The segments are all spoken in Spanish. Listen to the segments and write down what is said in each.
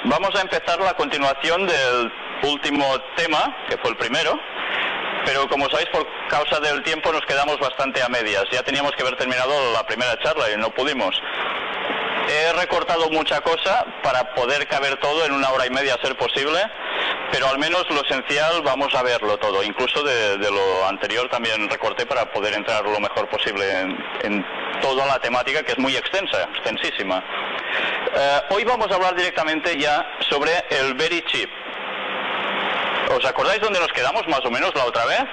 Vamos a empezar la continuación del último tema, que fue el primero, pero como sabéis, por causa del tiempo nos quedamos bastante a medias. Ya teníamos que haber terminado la primera charla y no pudimos. He recortado mucha cosa para poder caber todo en 1 hora y media a ser posible, pero al menos lo esencial vamos a verlo todo. Incluso de lo anterior también recorté para poder entrar lo mejor posible en toda la temática, que es muy extensa, extensísima. Hoy vamos a hablar directamente ya sobre el Very Chip. ¿Os acordáis dónde nos quedamos más o menos la otra vez?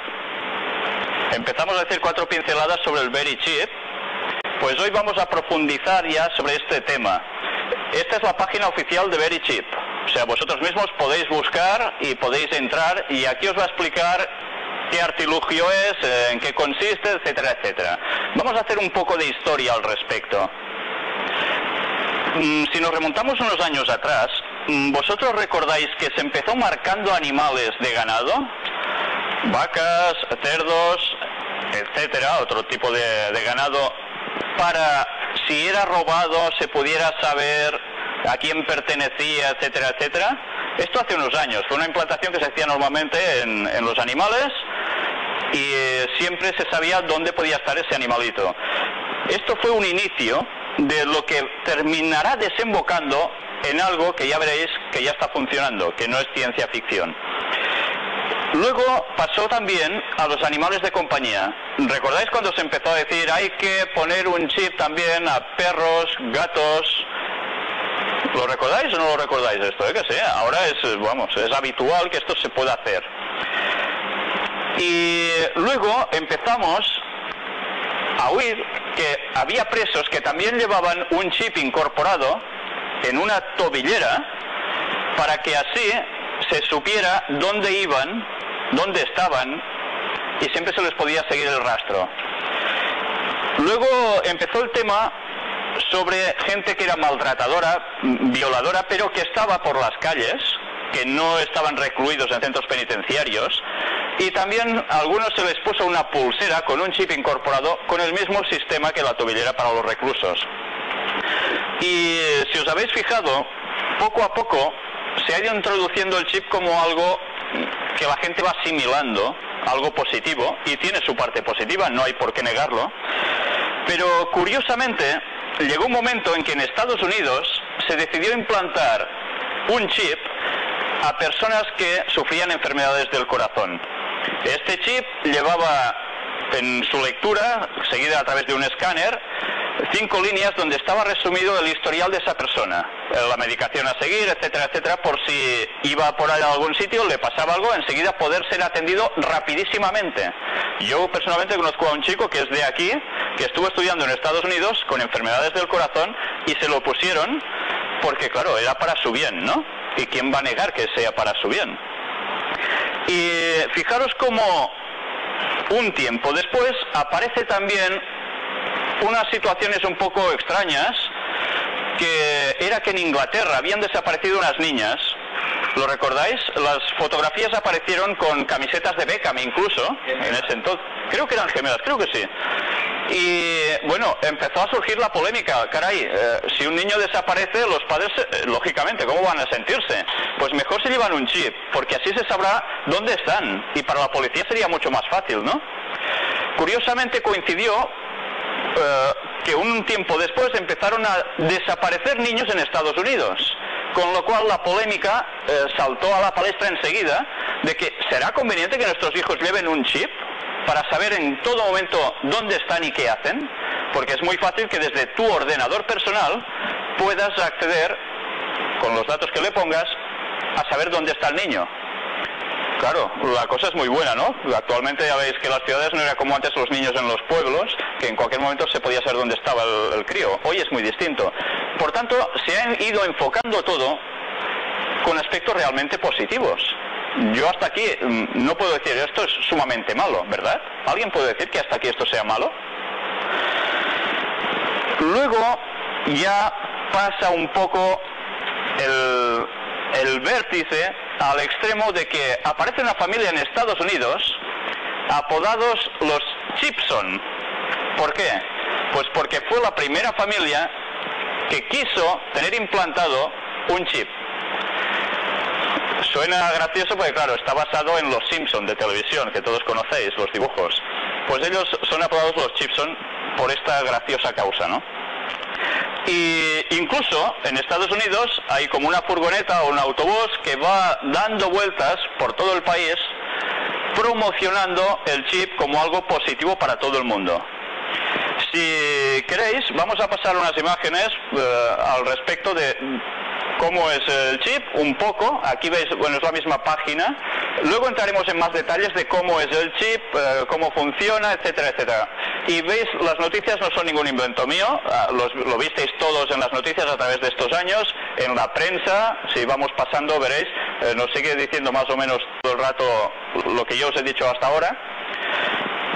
Empezamos a decir 4 pinceladas sobre el Very Chip. Pues hoy vamos a profundizar ya sobre este tema. Esta es la página oficial de Very Chip. O sea, vosotros mismos podéis buscar y podéis entrar, y aquí os va a explicar qué artilugio es, en qué consiste, etcétera, etcétera. Vamos a hacer un poco de historia al respecto. Si nos remontamos unos años atrás, ¿vosotros recordáis que se empezó marcando animales de ganado? Vacas, cerdos, etcétera, otro tipo de ganado, para si era robado se pudiera saber a quién pertenecía, etcétera, etcétera. Esto hace unos años, fue una implantación que se hacía normalmente en los animales y siempre se sabía dónde podía estar ese animalito. Esto fue un inicio de lo que terminará desembocando en algo que ya veréis que ya está funcionando, que no es ciencia ficción. Luego pasó también a los animales de compañía. ¿Recordáis cuando se empezó a decir hay que poner un chip también a perros, gatos? ¿Lo recordáis o no lo recordáis esto? Que sé, ahora es habitual que esto se pueda hacer. Y luego empezamos a oír que había presos que también llevaban un chip incorporado en una tobillera para que así se supiera dónde iban, dónde estaban, y siempre se les podía seguir el rastro. Luego empezó el tema sobre gente que era maltratadora, violadora, pero que estaba por las calles, que no estaban recluidos en centros penitenciarios, y también a algunos se les puso una pulsera con un chip incorporado con el mismo sistema que la tobillera para los reclusos. Y si os habéis fijado, poco a poco se ha ido introduciendo el chip como algo que la gente va asimilando, algo positivo, y tiene su parte positiva, no hay por qué negarlo. Pero curiosamente llegó un momento en que en Estados Unidos se decidió implantar un chip a personas que sufrían enfermedades del corazón. Este chip llevaba en su lectura, seguida a través de un escáner, 5 líneas donde estaba resumido el historial de esa persona, la medicación a seguir, etcétera, etcétera, por si iba por ahí a algún sitio, le pasaba algo, enseguida poder ser atendido rapidísimamente. Yo personalmente conozco a un chico que es de aquí, que estuvo estudiando en Estados Unidos con enfermedades del corazón y se lo pusieron porque, claro, era para su bien, ¿no? ¿Y quién va a negar que sea para su bien? Y fijaros cómo un tiempo después aparece también unas situaciones un poco extrañas, que era que en Inglaterra habían desaparecido unas niñas. ¿Lo recordáis? Las fotografías aparecieron con camisetas de Beckham incluso, en ese entonces. Creo que eran gemelas, creo que sí. Y bueno, empezó a surgir la polémica. Caray, si un niño desaparece, los padres, lógicamente, ¿cómo van a sentirse? Pues mejor se llevan un chip, porque así se sabrá dónde están. Y para la policía sería mucho más fácil, ¿no? Curiosamente coincidió que un tiempo después empezaron a desaparecer niños en Estados Unidos, con lo cual la polémica saltó a la palestra enseguida de que ¿será conveniente que nuestros hijos lleven un chip para saber en todo momento dónde están y qué hacen? Porque es muy fácil que desde tu ordenador personal puedas acceder, con los datos que le pongas, a saber dónde está el niño. Claro, la cosa es muy buena, ¿no? Actualmente ya veis que las ciudades no era como antes los niños en los pueblos, que en cualquier momento se podía saber dónde estaba el crío. Hoy es muy distinto. Por tanto, se ha ido enfocando todo con aspectos realmente positivos. Yo hasta aquí no puedo decir esto es sumamente malo, ¿verdad? ¿Alguien puede decir que hasta aquí esto sea malo? Luego ya pasa un poco el vértice al extremo de que aparece una familia en Estados Unidos apodados los Chipson. ¿Por qué? Pues porque fue la primera familia que quiso tener implantado un chip. suena gracioso porque, claro, está basado en los Simpson de televisión, que todos conocéis, los dibujos. Pues ellos son apodados los Chipson por esta graciosa causa, ¿no? Y incluso en Estados Unidos hay como una furgoneta o un autobús que va dando vueltas por todo el país promocionando el chip como algo positivo para todo el mundo. Si queréis, vamos a pasar unas imágenes al respecto de cómo es el chip, un poco. Aquí veis, bueno, es la misma página. Luego entraremos en más detalles de cómo es el chip, cómo funciona, etcétera, etcétera. Y veis, las noticias no son ningún invento mío, lo visteis todos en las noticias a través de estos años, en la prensa, si vamos pasando veréis, nos sigue diciendo más o menos todo el rato lo que yo os he dicho hasta ahora.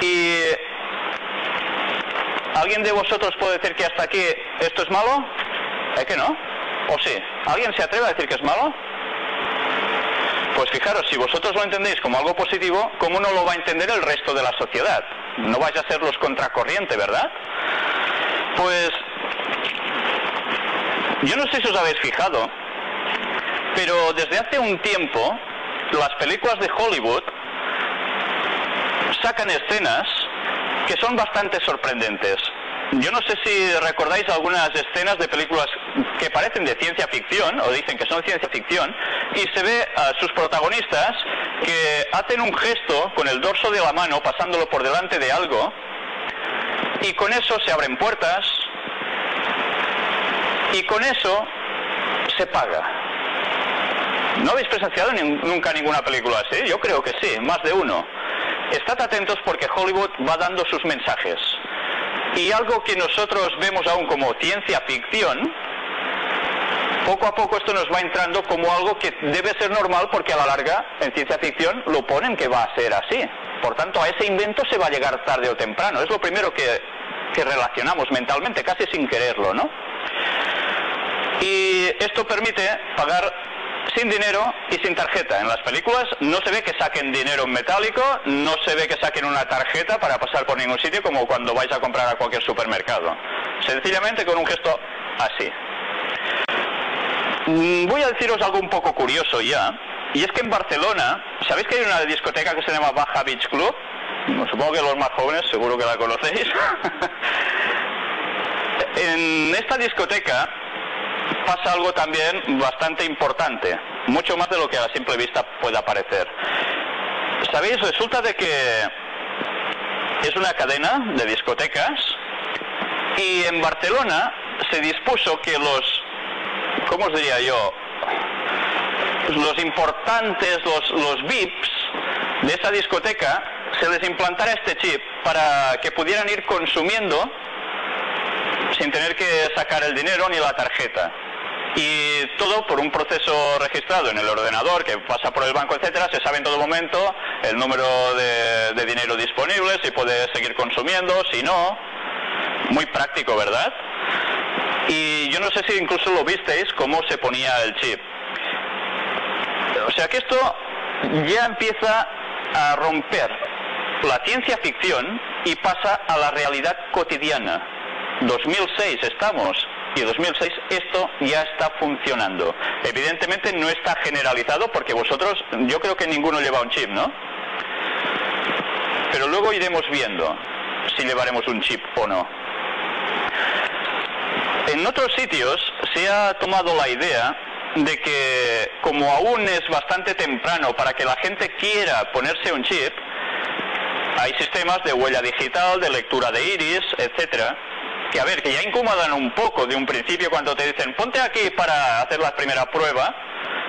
Y ¿alguien de vosotros puede decir que hasta aquí esto es malo? ¿Es que no? ¿O sí? ¿Alguien se atreve a decir que es malo? Pues fijaros, si vosotros lo entendéis como algo positivo, ¿cómo no lo va a entender el resto de la sociedad? No vais a ser los contracorriente, ¿verdad? Pues yo no sé si os habéis fijado, pero desde hace un tiempo las películas de Hollywood sacan escenas que son bastante sorprendentes. Yo no sé si recordáis algunas escenas de películas que parecen de ciencia ficción, o dicen que son ciencia ficción, y se ve a sus protagonistas que hacen un gesto con el dorso de la mano, pasándolo por delante de algo, y con eso se abren puertas, y con eso se paga. ¿No habéis presenciado nunca ninguna película así? Yo creo que sí, más de uno. Estad atentos porque Hollywood va dando sus mensajes. Y algo que nosotros vemos aún como ciencia ficción, poco a poco esto nos va entrando como algo que debe ser normal porque a la larga en ciencia ficción lo ponen que va a ser así. Por tanto, a ese invento se va a llegar tarde o temprano. Es lo primero que relacionamos mentalmente, casi sin quererlo, ¿no? Y esto permite pagar sin dinero y sin tarjeta. En las películas no se ve que saquen dinero en metálico, no se ve que saquen una tarjeta para pasar por ningún sitio como cuando vais a comprar a cualquier supermercado. Sencillamente con un gesto así. Voy a deciros algo un poco curioso ya, y es que en Barcelona, ¿sabéis que hay una discoteca que se llama Baja Beach Club? Supongo que los más jóvenes seguro que la conocéis. En esta discoteca pasa algo también bastante importante, mucho más de lo que a la simple vista pueda parecer. ¿Sabéis? Resulta de que es una cadena de discotecas y en Barcelona se dispuso que ¿cómo os diría yo? Los importantes, los VIPs de esa discoteca, se les implantara este chip para que pudieran ir consumiendo sin tener que sacar el dinero ni la tarjeta. Y todo por un proceso registrado en el ordenador que pasa por el banco, etcétera. Se sabe en todo momento el número de dinero disponible, si puede seguir consumiendo, si no. Muy práctico, ¿verdad? Y yo no sé si incluso lo visteis cómo se ponía el chip. O sea que esto ya empieza a romper la ciencia ficción y pasa a la realidad cotidiana. 2006 estamos, y 2006 esto ya está funcionando. Evidentemente no está generalizado porque vosotros, yo creo que ninguno lleva un chip, ¿no? Pero luego iremos viendo si llevaremos un chip o no. En otros sitios se ha tomado la idea de que, como aún es bastante temprano para que la gente quiera ponerse un chip, hay sistemas de huella digital, de lectura de iris, etcétera, que a ver, que ya incomodan un poco de un principio cuando te dicen ponte aquí para hacer la primera prueba,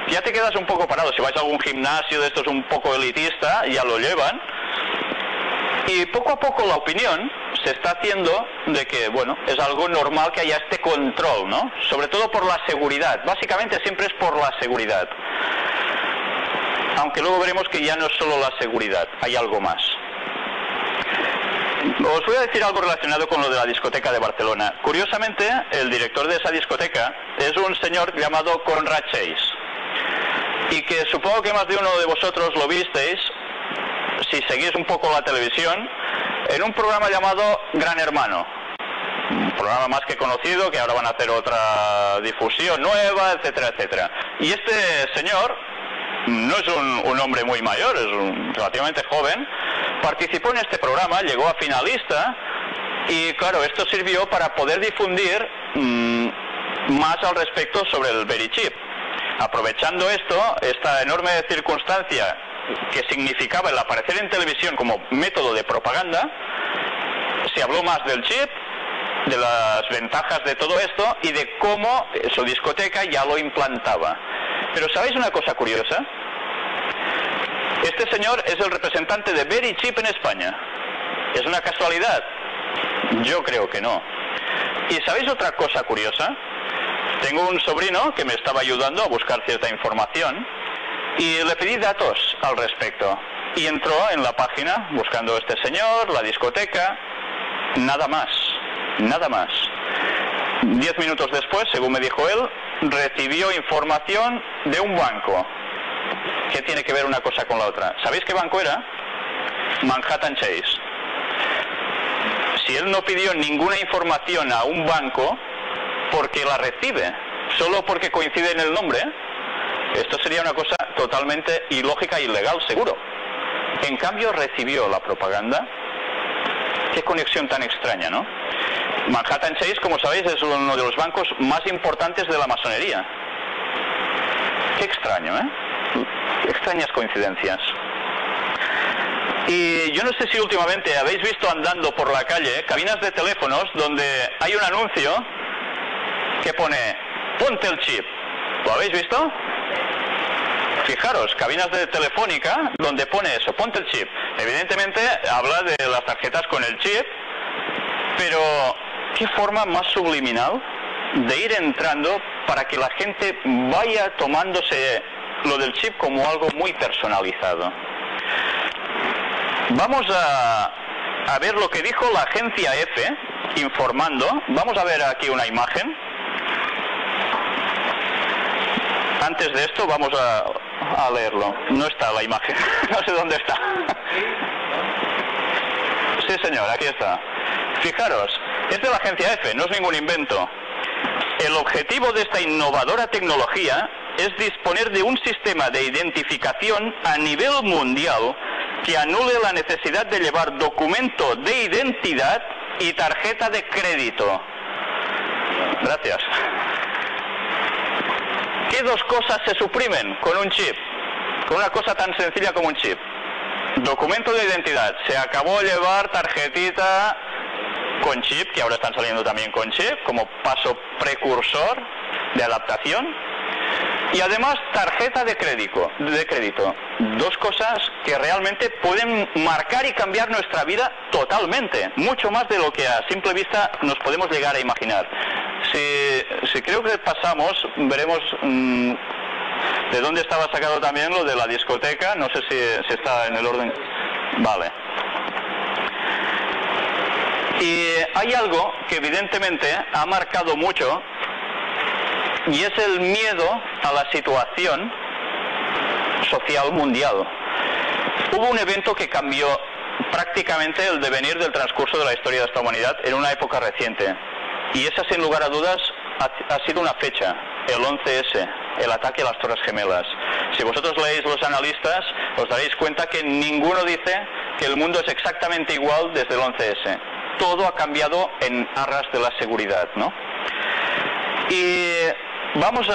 ya te quedas un poco parado. Si vais a algún gimnasio de estos un poco elitista, ya lo llevan. Y poco a poco la opinión se está haciendo de que, bueno, es algo normal que haya este control, ¿no? Sobre todo por la seguridad. Básicamente siempre es por la seguridad. Aunque luego veremos que ya no es solo la seguridad, hay algo más. Os voy a decir algo relacionado con lo de la discoteca de Barcelona. Curiosamente, el director de esa discoteca es un señor llamado Conrad Chase. Y que supongo que más de uno de vosotros lo visteis, si seguís un poco la televisión, en un programa llamado Gran Hermano. Un programa más que conocido, que ahora van a hacer otra difusión nueva, etcétera, etcétera. Y este señor no es un hombre muy mayor, es relativamente joven, participó en este programa, llegó a finalista y claro, esto sirvió para poder difundir más al respecto sobre el Verichip. Aprovechando esto, esta enorme circunstancia que significaba el aparecer en televisión como método de propaganda, se habló más del chip, de las ventajas de todo esto y de cómo su discoteca ya lo implantaba. Pero ¿sabéis una cosa curiosa? Este señor es el representante de Verichip en España. ¿Es una casualidad? Yo creo que no. ¿Y sabéis otra cosa curiosa? Tengo un sobrino que me estaba ayudando a buscar cierta información y le pedí datos al respecto. Y entró en la página buscando a este señor, la discoteca, nada más, nada más. 10 minutos después, según me dijo él, recibió información de un banco. ¿Qué tiene que ver una cosa con la otra? ¿Sabéis qué banco era? Manhattan Chase. Si él no pidió ninguna información a un banco, ¿por qué la recibe? Solo porque coincide en el nombre. Esto sería una cosa totalmente ilógica e ilegal, seguro. En cambio, recibió la propaganda. Qué conexión tan extraña, ¿no? Manhattan Chase, como sabéis, es uno de los bancos más importantes de la masonería. Qué extraño, ¿eh? Extrañas coincidencias. Y yo no sé si últimamente habéis visto andando por la calle cabinas de teléfonos donde hay un anuncio que pone ponte el chip. ¿Lo habéis visto? Fijaros, cabinas de telefónica donde pone eso, ponte el chip. Evidentemente habla de las tarjetas con el chip, pero qué forma más subliminal de ir entrando para que la gente vaya tomándose lo del chip como algo muy personalizado. Vamos a ver lo que dijo la agencia EFE informando. Vamos a ver aquí una imagen. Antes de esto vamos a leerlo. No está la imagen, no sé dónde está. Sí, señor, aquí está. Fijaros, es de la agencia EFE, no es ningún invento. El objetivo de esta innovadora tecnología es disponer de un sistema de identificación a nivel mundial que anule la necesidad de llevar documento de identidad y tarjeta de crédito. Gracias. ¿Qué dos cosas se suprimen con un chip? Con una cosa tan sencilla como un chip. Documento de identidad. Se acabó llevar tarjetita con chip, que ahora están saliendo también con chip, como paso precursor de adaptación. Y además tarjeta de crédito. Dos cosas que realmente pueden marcar y cambiar nuestra vida totalmente. Mucho más de lo que a simple vista nos podemos llegar a imaginar. Si creo que pasamos, veremos de dónde estaba sacado también lo de la discoteca. No sé si está en el orden. Vale. Y hay algo que evidentemente ha marcado mucho, y es el miedo a la situación social mundial. Hubo un evento que cambió prácticamente el devenir del transcurso de la historia de esta humanidad en una época reciente. Y esa, sin lugar a dudas, ha sido una fecha, el 11S, el ataque a las Torres Gemelas. Si vosotros leéis los analistas, os daréis cuenta que ninguno dice que el mundo es exactamente igual desde el 11S. Todo ha cambiado en aras de la seguridad, ¿no? Y vamos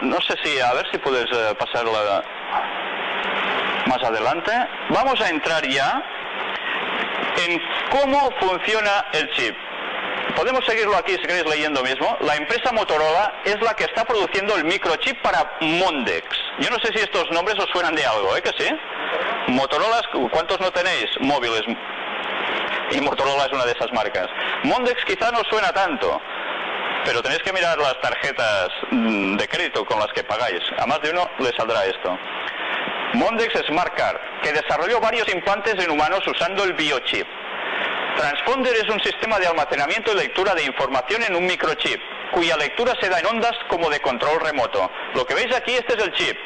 no sé si, a ver si puedes pasarla más adelante. Vamos a entrar ya en cómo funciona el chip. Podemos seguirlo aquí si queréis leyendo mismo. La empresa Motorola es la que está produciendo el microchip para Mondex. Yo no sé si estos nombres os suenan de algo, ¿eh? ¿Que sí? Motorola, ¿cuántos no tenéis móviles? Y Motorola es una de esas marcas. Mondex quizá no suena tanto, pero tenéis que mirar las tarjetas de crédito con las que pagáis. A más de uno le saldrá esto. Mondex Smart Card, que desarrolló varios implantes en humanos usando el biochip. Transponder es un sistema de almacenamiento y lectura de información en un microchip, cuya lectura se da en ondas como de control remoto. Lo que veis aquí, este es el chip.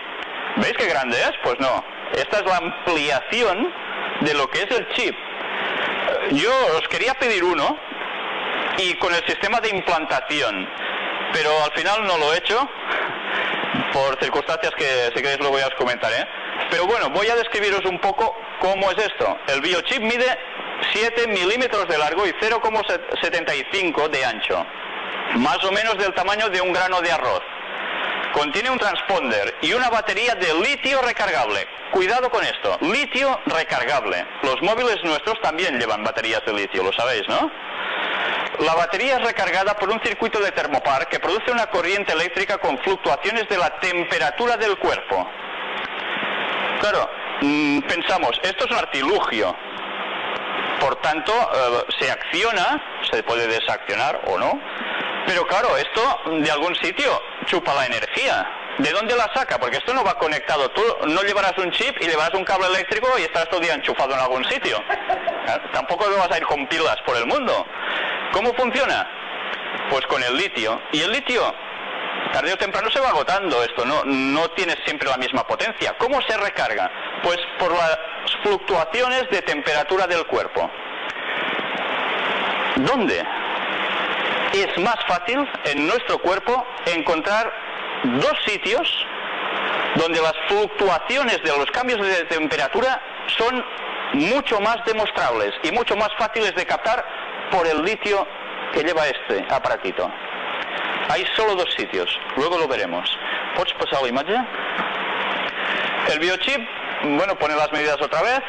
¿Veis qué grande es? Pues no. Esta es la ampliación de lo que es el chip. Yo os quería pedir uno, y con el sistema de implantación, pero al final no lo he hecho. por circunstancias que si queréis luego ya os comentaré. Pero bueno, voy a describiros un poco cómo es esto. El biochip mide 7 milímetros de largo y 0,75 de ancho, más o menos del tamaño de un grano de arroz. Contiene un transponder y una batería de litio recargable. Cuidado con esto, litio recargable. Los móviles nuestros también llevan baterías de litio, lo sabéis, ¿no? La batería es recargada por un circuito de termopar que produce una corriente eléctrica con fluctuaciones de la temperatura del cuerpo. Claro, pensamos, esto es un artilugio. Por tanto, se acciona, se puede desaccionar o no. Pero claro, esto de algún sitio chupa la energía. ¿De dónde la saca? Porque esto no va conectado. Tú no llevarás un chip y llevarás un cable eléctrico y estarás todo el día enchufado en algún sitio. Tampoco vas a ir con pilas por el mundo. ¿Cómo funciona? Pues con el litio. Y el litio, tarde o temprano se va agotando esto. No tiene siempre la misma potencia. ¿Cómo se recarga? Pues por las fluctuaciones de temperatura del cuerpo. ¿Dónde? Es más fácil en nuestro cuerpo encontrar dos sitios donde las fluctuaciones de los cambios de temperatura son mucho más demostrables y mucho más fáciles de captar por el litio que lleva este aparatito. Hay solo dos sitios, luego lo veremos. ¿Puedes pasar la imagen? El biochip, bueno, pone las medidas otra vez,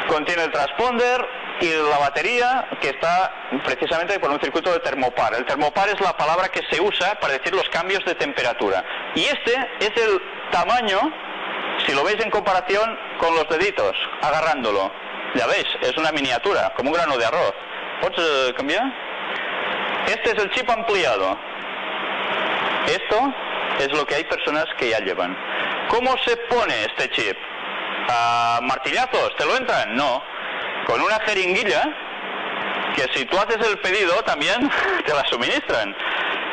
contiene el transponder y la batería que está precisamente por un circuito de termopar. El termopar es la palabra que se usa para decir los cambios de temperatura. Y este es el tamaño, si lo veis en comparación con los deditos, agarrándolo. Ya veis, es una miniatura, como un grano de arroz. ¿Puedes cambiar? Este es el chip ampliado. Esto es lo que hay personas que ya llevan. ¿Cómo se pone este chip? ¿A martillazos? ¿Te lo entran? No. Con una jeringuilla, que si tú haces el pedido también te la suministran.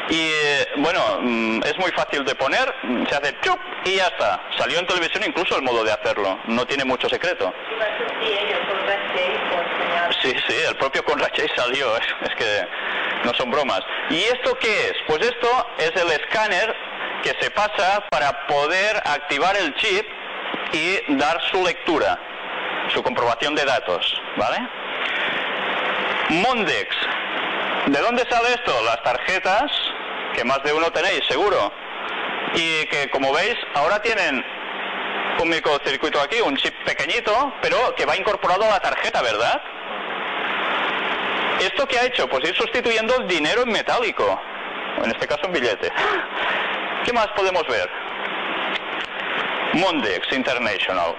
Y bueno, es muy fácil de poner, se hace chup y ya está. Salió en televisión incluso el modo de hacerlo, no tiene mucho secreto. Sí, el propio Conrad Chase salió, es que no son bromas. ¿Y esto qué es? Pues esto es el escáner que se pasa para poder activar el chip y dar su lectura, su comprobación de datos, ¿vale? Mondex. ¿De dónde sale esto? Las tarjetas, que más de uno tenéis, seguro. Y que, como veis, ahora tienen un microcircuito aquí, un chip pequeñito, pero que va incorporado a la tarjeta, ¿verdad? ¿Esto qué ha hecho? Pues ir sustituyendo el dinero en metálico, en este caso en billete. ¿Qué más podemos ver? Mondex International.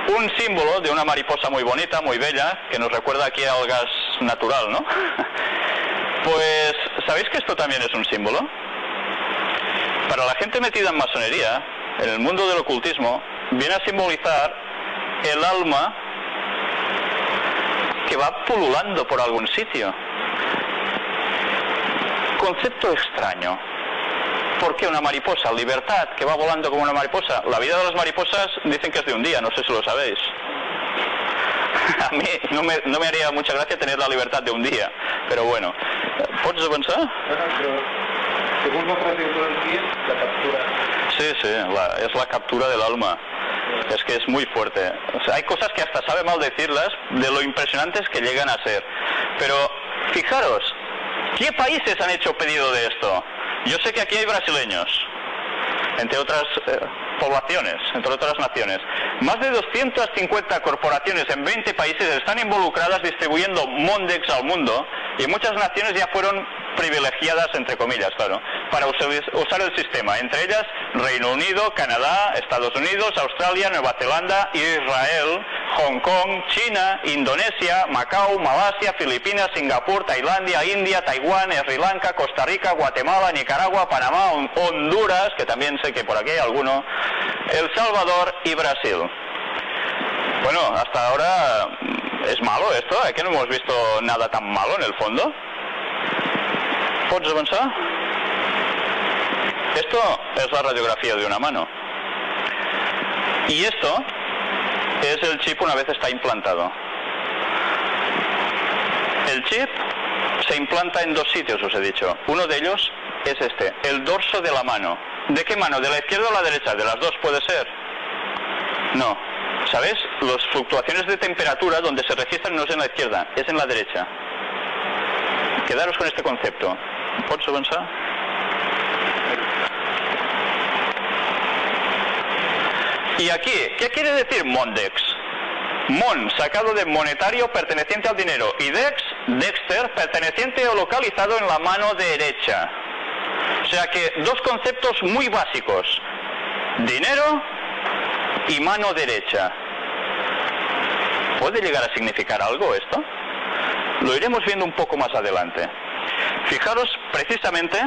Un símbolo de una mariposa muy bonita, muy bella, que nos recuerda aquí al gas natural, ¿no? Pues, ¿sabéis que esto también es un símbolo? Para la gente metida en masonería, en el mundo del ocultismo, viene a simbolizar el alma que va pululando por algún sitio. Concepto extraño. ¿Por qué una mariposa? Libertad, que va volando como una mariposa. La vida de las mariposas dicen que es de un día, no sé si lo sabéis. A mí no me haría mucha gracia tener la libertad de un día, pero bueno. ¿Puedes avanzar? Según la frase del día, la captura. Sí, es la captura del alma. Es que es muy fuerte. O sea, hay cosas que hasta sabe mal decirlas de lo impresionantes que llegan a ser. Pero fijaros, ¿qué países han hecho pedido de esto? Yo sé que aquí hay brasileños, entre otras poblaciones, entre otras naciones. Más de 250 corporaciones en 20 países están involucradas distribuyendo Mondex al mundo y muchas naciones ya fueron privilegiadas, entre comillas, claro, para usar el sistema. Entre ellas Reino Unido, Canadá, Estados Unidos, Australia, Nueva Zelanda, Israel, Hong Kong, China, Indonesia, Macao, Malasia, Filipinas, Singapur, Tailandia, India, Taiwán, Sri Lanka, Costa Rica, Guatemala, Nicaragua, Panamá, Honduras, que también sé que por aquí hay alguno, El Salvador y Brasil. Bueno, hasta ahora es malo esto, ¿eh? Que no hemos visto nada tan malo en el fondo. ¿Puedes avanzar? Esto es la radiografía de una mano. Y esto es el chip una vez está implantado. El chip se implanta en dos sitios, os he dicho. Uno de ellos es este, el dorso de la mano. ¿De qué mano? ¿De la izquierda o la derecha? ¿De las dos puede ser? No. ¿Sabes? Las fluctuaciones de temperatura donde se registran no es en la izquierda, es en la derecha. Quedaros con este concepto. ¿Pots avançar? Y aquí, ¿qué quiere decir Mondex? Mon, sacado de monetario perteneciente al dinero, y Dex, Dexter, perteneciente o localizado en la mano derecha. O sea que dos conceptos muy básicos: dinero y mano derecha. ¿Puede llegar a significar algo esto? Lo iremos viendo un poco más adelante. Fijaros precisamente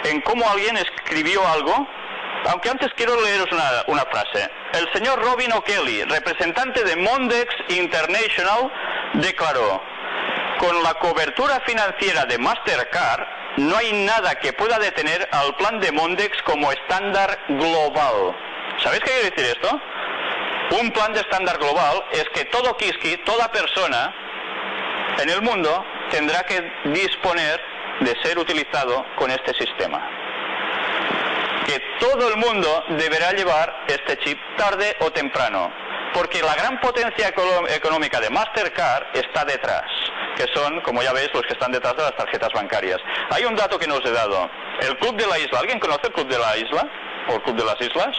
en cómo alguien escribió algo, aunque antes quiero leeros una frase. El señor Robin O'Kelly, representante de Mondex International, declaró: con la cobertura financiera de Mastercard, no hay nada que pueda detener al plan de Mondex como estándar global. ¿Sabéis qué quiere decir esto? Un plan de estándar global es que todo kiski, toda persona en el mundo tendrá que disponer de ser utilizado con este sistema. Que todo el mundo deberá llevar este chip tarde o temprano, porque la gran potencia económica de Mastercard está detrás, que son, como ya veis, los que están detrás de las tarjetas bancarias. Hay un dato que no os he dado. El Club de la Isla. ¿Alguien conoce el Club de la Isla? ¿O el Club de las Islas?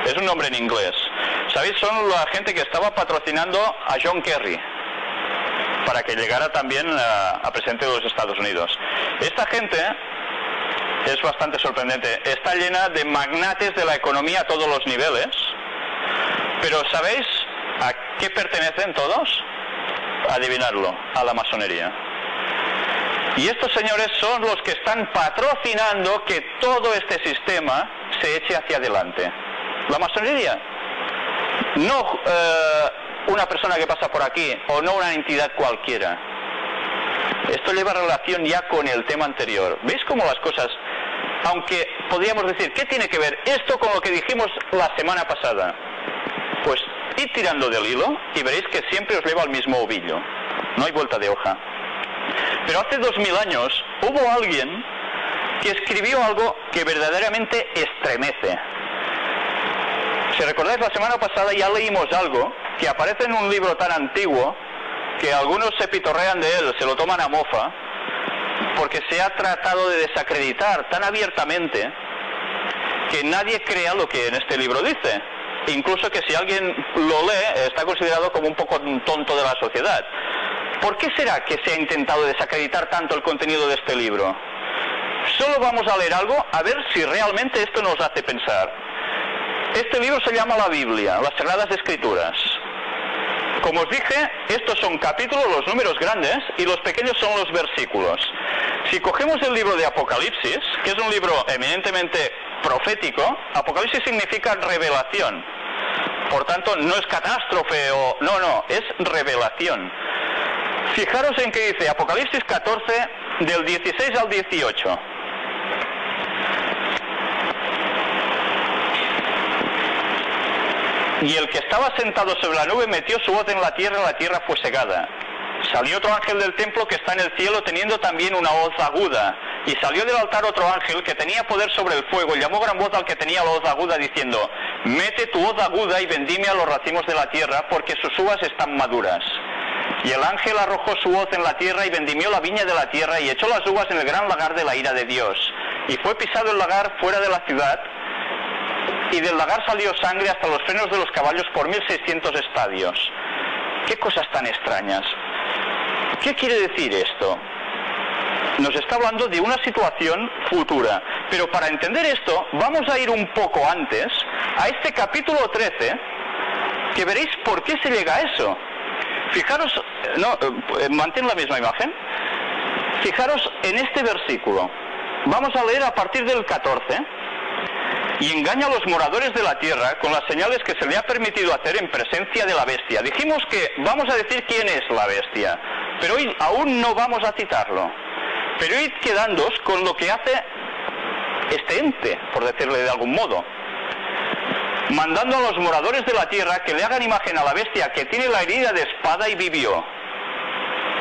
Es un nombre en inglés. ¿Sabéis? Son la gente que estaba patrocinando a John Kerry para que llegara también a presidente de los Estados Unidos. Esta gente es bastante sorprendente. Está llena de magnates de la economía a todos los niveles. Pero ¿sabéis a qué pertenecen todos? Adivinadlo, a la masonería. Y estos señores son los que están patrocinando que todo este sistema se eche hacia adelante. La masonería, no una persona que pasa por aquí, o no una entidad cualquiera. Esto lleva relación ya con el tema anterior. ¿Veis cómo las cosas, aunque podríamos decir, ¿qué tiene que ver esto con lo que dijimos la semana pasada? Pues id tirando del hilo y veréis que siempre os lleva al mismo ovillo. No hay vuelta de hoja. Pero hace 2000 años hubo alguien que escribió algo que verdaderamente estremece. Si recordáis, la semana pasada ya leímos algo que aparece en un libro tan antiguo que algunos se pitorrean de él, se lo toman a mofa, porque se ha tratado de desacreditar tan abiertamente que nadie crea lo que en este libro dice. Incluso que si alguien lo lee, está considerado como un poco un tonto de la sociedad. ¿Por qué será que se ha intentado desacreditar tanto el contenido de este libro? Solo vamos a leer algo, a ver si realmente esto nos hace pensar. Este libro se llama la Biblia, las Sagradas Escrituras. Como os dije, estos son capítulos, los números grandes, y los pequeños son los versículos. Si cogemos el libro de Apocalipsis, que es un libro eminentemente profético, Apocalipsis significa revelación. Por tanto, no es catástrofe o... No, es revelación. Fijaros en que dice Apocalipsis 14, del 16 al 18. Y el que estaba sentado sobre la nube metió su voz en la tierra fue segada. Salió otro ángel del templo que está en el cielo teniendo también una voz aguda. Y salió del altar otro ángel que tenía poder sobre el fuego y llamó gran voz al que tenía la voz aguda diciendo: mete tu voz aguda y vendime a los racimos de la tierra porque sus uvas están maduras. Y el ángel arrojó su hoz en la tierra y vendimió la viña de la tierra y echó las uvas en el gran lagar de la ira de Dios. Y fue pisado el lagar fuera de la ciudad, y del lagar salió sangre hasta los frenos de los caballos por 1600 estadios. ¡Qué cosas tan extrañas! ¿Qué quiere decir esto? Nos está hablando de una situación futura. Pero para entender esto, vamos a ir un poco antes, a este capítulo 13, que veréis por qué se llega a eso. Fijaros, mantén la misma imagen. Fijaros en este versículo. Vamos a leer a partir del 14. Y engaña a los moradores de la tierra con las señales que se le ha permitido hacer en presencia de la bestia. Dijimos que vamos a decir quién es la bestia, pero hoy aún no vamos a citarlo. Pero id quedándoos con lo que hace este ente, por decirle de algún modo. Mandando a los moradores de la tierra que le hagan imagen a la bestia que tiene la herida de espada y vivió.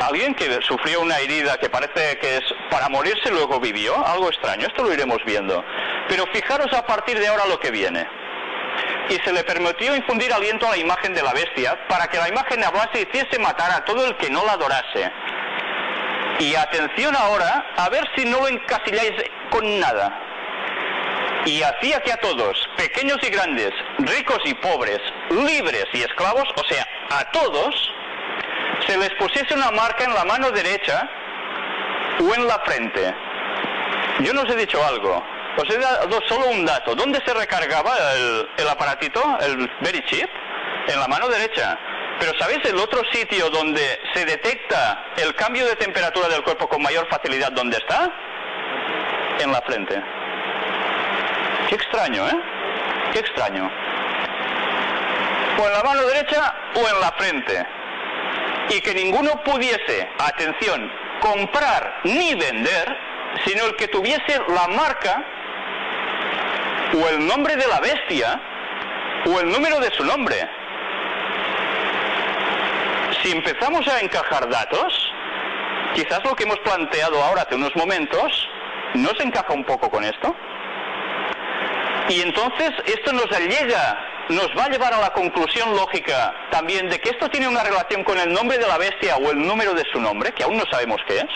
Alguien que sufrió una herida que parece que es para morirse luego vivió, algo extraño, esto lo iremos viendo. Pero fijaros a partir de ahora lo que viene. Y se le permitió infundir aliento a la imagen de la bestia para que la imagen hablase y hiciese matar a todo el que no la adorase. Y atención ahora, a ver si no lo encasilláis con nada. Y hacía que a todos, pequeños y grandes, ricos y pobres, libres y esclavos, o sea, a todos, se les pusiese una marca en la mano derecha o en la frente. Yo no os he dicho algo, os he dado solo un dato. ¿Dónde se recargaba el aparatito, el Very Chip? En la mano derecha. Pero ¿sabéis el otro sitio donde se detecta el cambio de temperatura del cuerpo con mayor facilidad? ¿Dónde está? En la frente. Qué extraño, ¿eh? Qué extraño. O en la mano derecha o en la frente. Y que ninguno pudiese, atención, comprar ni vender, sino el que tuviese la marca o el nombre de la bestia o el número de su nombre. Si empezamos a encajar datos, quizás lo que hemos planteado ahora hace unos momentos, ¿no se encaja un poco con esto? Y entonces esto nos va a llevar a la conclusión lógica también de que esto tiene una relación con el nombre de la bestia o el número de su nombre, que aún no sabemos qué es.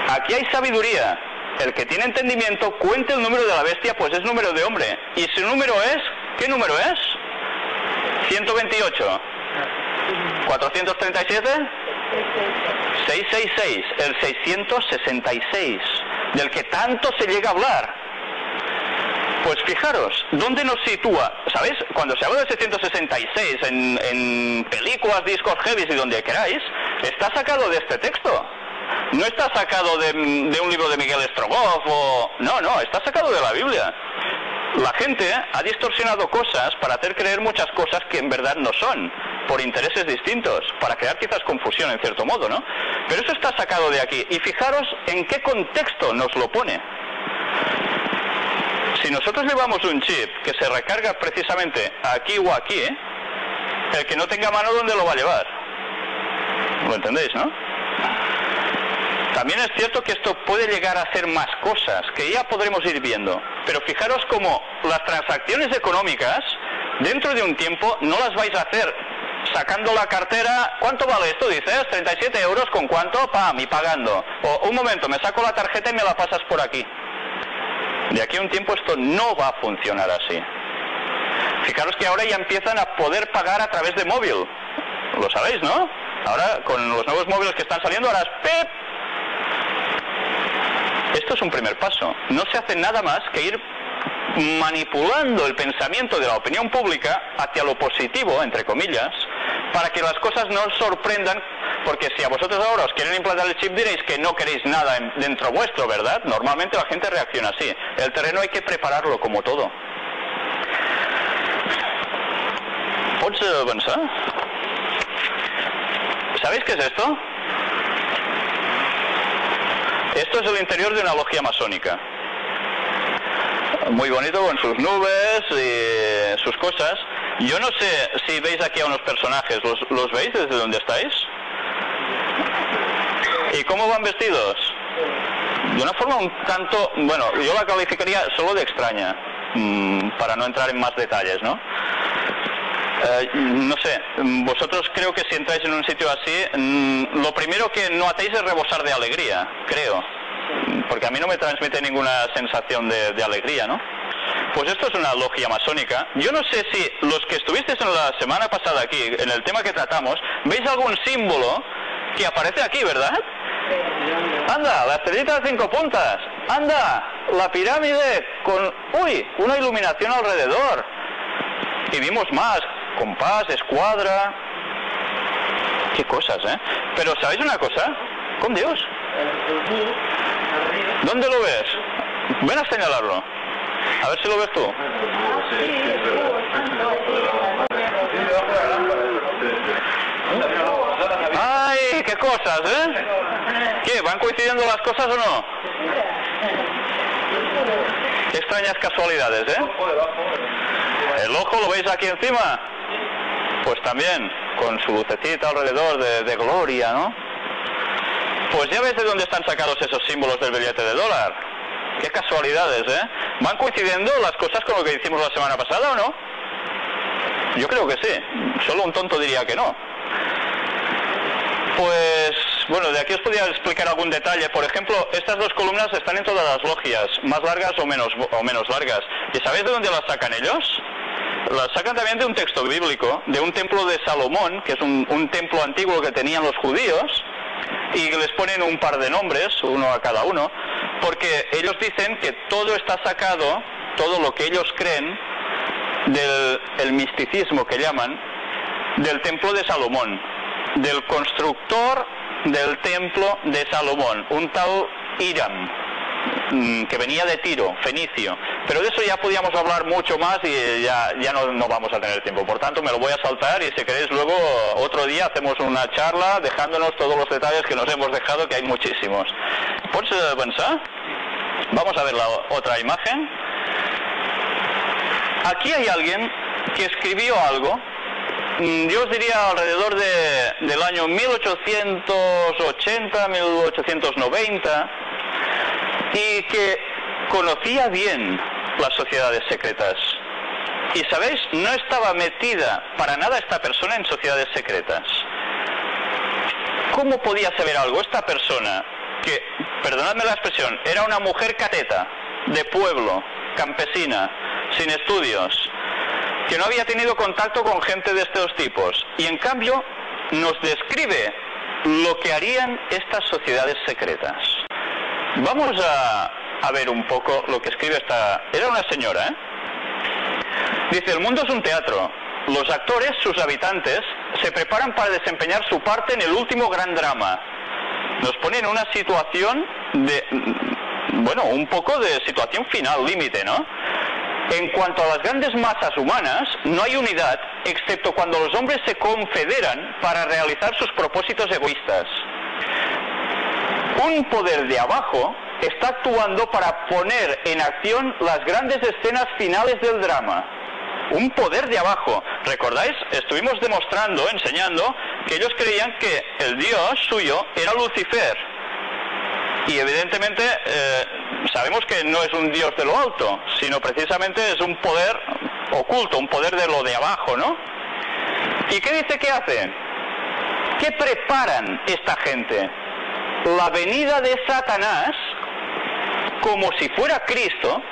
Aquí hay sabiduría. El que tiene entendimiento cuente el número de la bestia, pues es número de hombre. ¿Y su número es? ¿Qué número es? 128. 437. 666. El 666. Del que tanto se llega a hablar. Pues fijaros, ¿dónde nos sitúa? ¿Sabéis? Cuando se habla de 666 en películas, discos heavy y donde queráis, está sacado de este texto. No está sacado de un libro de Miguel Strogoff o... No, está sacado de la Biblia. La gente ha distorsionado cosas para hacer creer muchas cosas que en verdad no son, por intereses distintos, para crear quizás confusión en cierto modo, ¿no? Pero eso está sacado de aquí. Y fijaros en qué contexto nos lo pone. Si nosotros llevamos un chip que se recarga precisamente aquí o aquí, el que no tenga mano, ¿dónde lo va a llevar? ¿Lo entendéis, no? También es cierto que esto puede llegar a hacer más cosas, que ya podremos ir viendo. Pero fijaros cómo las transacciones económicas, dentro de un tiempo, no las vais a hacer sacando la cartera. ¿Cuánto vale esto? Dices, 37 euros, ¿con cuánto? ¡Pam! Y pagando. O, un momento, me saco la tarjeta y me la pasas por aquí. De aquí a un tiempo esto no va a funcionar así. Fijaros que ahora ya empiezan a poder pagar a través de móvil. Lo sabéis, ¿no? Ahora, con los nuevos móviles que están saliendo, ahora es ¡pip! Esto es un primer paso. No se hace nada más que ir manipulando el pensamiento de la opinión pública hacia lo positivo, entre comillas, para que las cosas no os sorprendan, porque si a vosotros ahora os quieren implantar el chip diréis que no queréis nada dentro vuestro, ¿verdad? Normalmente la gente reacciona así. El terreno hay que prepararlo como todo. ¿Pots avançar? ¿Sabéis qué es esto? Esto es el interior de una logia masónica. Muy bonito, con sus nubes y sus cosas. Yo no sé si veis aquí a unos personajes. ¿Los veis desde donde estáis? ¿Y cómo van vestidos? De una forma un tanto... Bueno, yo la calificaría solo de extraña, para no entrar en más detalles, ¿no? No sé, vosotros creo que si entráis en un sitio así, lo primero que no hacéis es rebosar de alegría, creo, porque a mí no me transmite ninguna sensación de alegría, ¿no? Pues esto es una logia masónica. Yo no sé si los que estuvisteis en la semana pasada aquí, en el tema que tratamos, veis algún símbolo que aparece aquí, ¿verdad? Anda, la estrellita de 5 puntas, anda, la pirámide con, uy, una iluminación alrededor. Y vimos más, compás, escuadra, qué cosas, ¿eh? Pero ¿sabéis una cosa? Con Dios. ¿Dónde lo ves? Ven a señalarlo. A ver si lo ves tú. ¡Ay, qué cosas, eh! ¿Qué? ¿Van coincidiendo las cosas o no? Qué extrañas casualidades, ¿eh? ¿El ojo lo veis aquí encima? Pues también, con su lucecita alrededor de gloria, ¿no? Pues ya ves de dónde están sacados esos símbolos del billete de dólar. Qué casualidades, ¿eh? ¿Van coincidiendo las cosas con lo que hicimos la semana pasada o no? Yo creo que sí. Solo un tonto diría que no. Pues, bueno, de aquí os podría explicar algún detalle. Por ejemplo, estas dos columnas están en todas las logias, más largas o menos largas. ¿Y sabéis de dónde las sacan ellos? Las sacan también de un texto bíblico, de un templo de Salomón, que es un templo antiguo que tenían los judíos, y les ponen un par de nombres, uno a cada uno, porque ellos dicen que todo está sacado, todo lo que ellos creen, del misticismo que llaman, del templo de Salomón, del constructor del templo de Salomón, un tal Hiram, que venía de Tiro, fenicio. Pero de eso ya podíamos hablar mucho más y ya no vamos a tener tiempo. Por tanto, me lo voy a saltar y si queréis luego otro día hacemos una charla dejándonos todos los detalles que nos hemos dejado, que hay muchísimos. ¿Pots pensar? Vamos a ver la otra imagen. Aquí hay alguien que escribió algo, yo os diría alrededor del año 1880, 1890, y que conocía bien las sociedades secretas. Y sabéis, no estaba metida para nada esta persona en sociedades secretas. ¿Cómo podía saber algo esta persona que, perdonadme la expresión, era una mujer cateta, de pueblo, campesina, sin estudios, que no había tenido contacto con gente de estos tipos, y en cambio nos describe lo que harían estas sociedades secretas? Vamos a ver un poco lo que escribe esta... Era una señora, ¿eh? Dice, el mundo es un teatro. Los actores, sus habitantes, se preparan para desempeñar su parte en el último gran drama. Nos pone en una situación de... bueno, un poco de situación final, límite, ¿no? En cuanto a las grandes masas humanas, no hay unidad, excepto cuando los hombres se confederan para realizar sus propósitos egoístas. Un poder de abajo está actuando para poner en acción las grandes escenas finales del drama. Un poder de abajo. ¿Recordáis? Estuvimos demostrando, enseñando, que ellos creían que el dios suyo era Lucifer. Y evidentemente sabemos que no es un dios de lo alto, sino precisamente es un poder oculto, un poder de lo de abajo, ¿no? ¿Y qué dice que hacen? ¿Qué preparan esta gente? La venida de Satanás como si fuera Cristo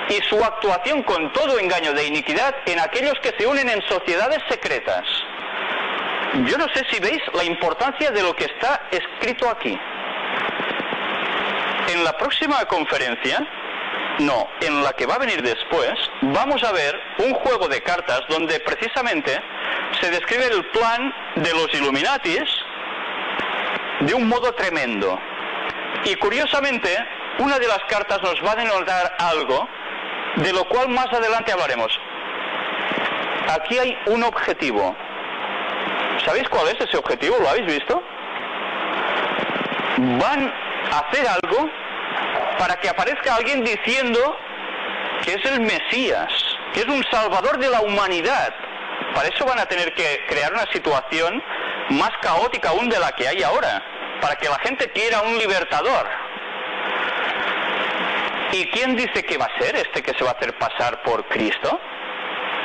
y su actuación con todo engaño de iniquidad en aquellos que se unen en sociedades secretas. Yo no sé si veis la importancia de lo que está escrito aquí. En la próxima conferencia, no, en la que va a venir después, vamos a ver un juego de cartas donde precisamente se describe el plan de los Illuminatis de un modo tremendo. Y curiosamente, una de las cartas nos va a denotar algo de lo cual más adelante hablaremos. Aquí hay un objetivo. ¿Sabéis cuál es ese objetivo? ¿Lo habéis visto? Van a hacer algo para que aparezca alguien diciendo que es el Mesías, que es un salvador de la humanidad. Para eso van a tener que crear una situación más caótica aún de la que hay ahora, para que la gente quiera un libertador. ¿Y quién dice que va a ser este que se va a hacer pasar por Cristo?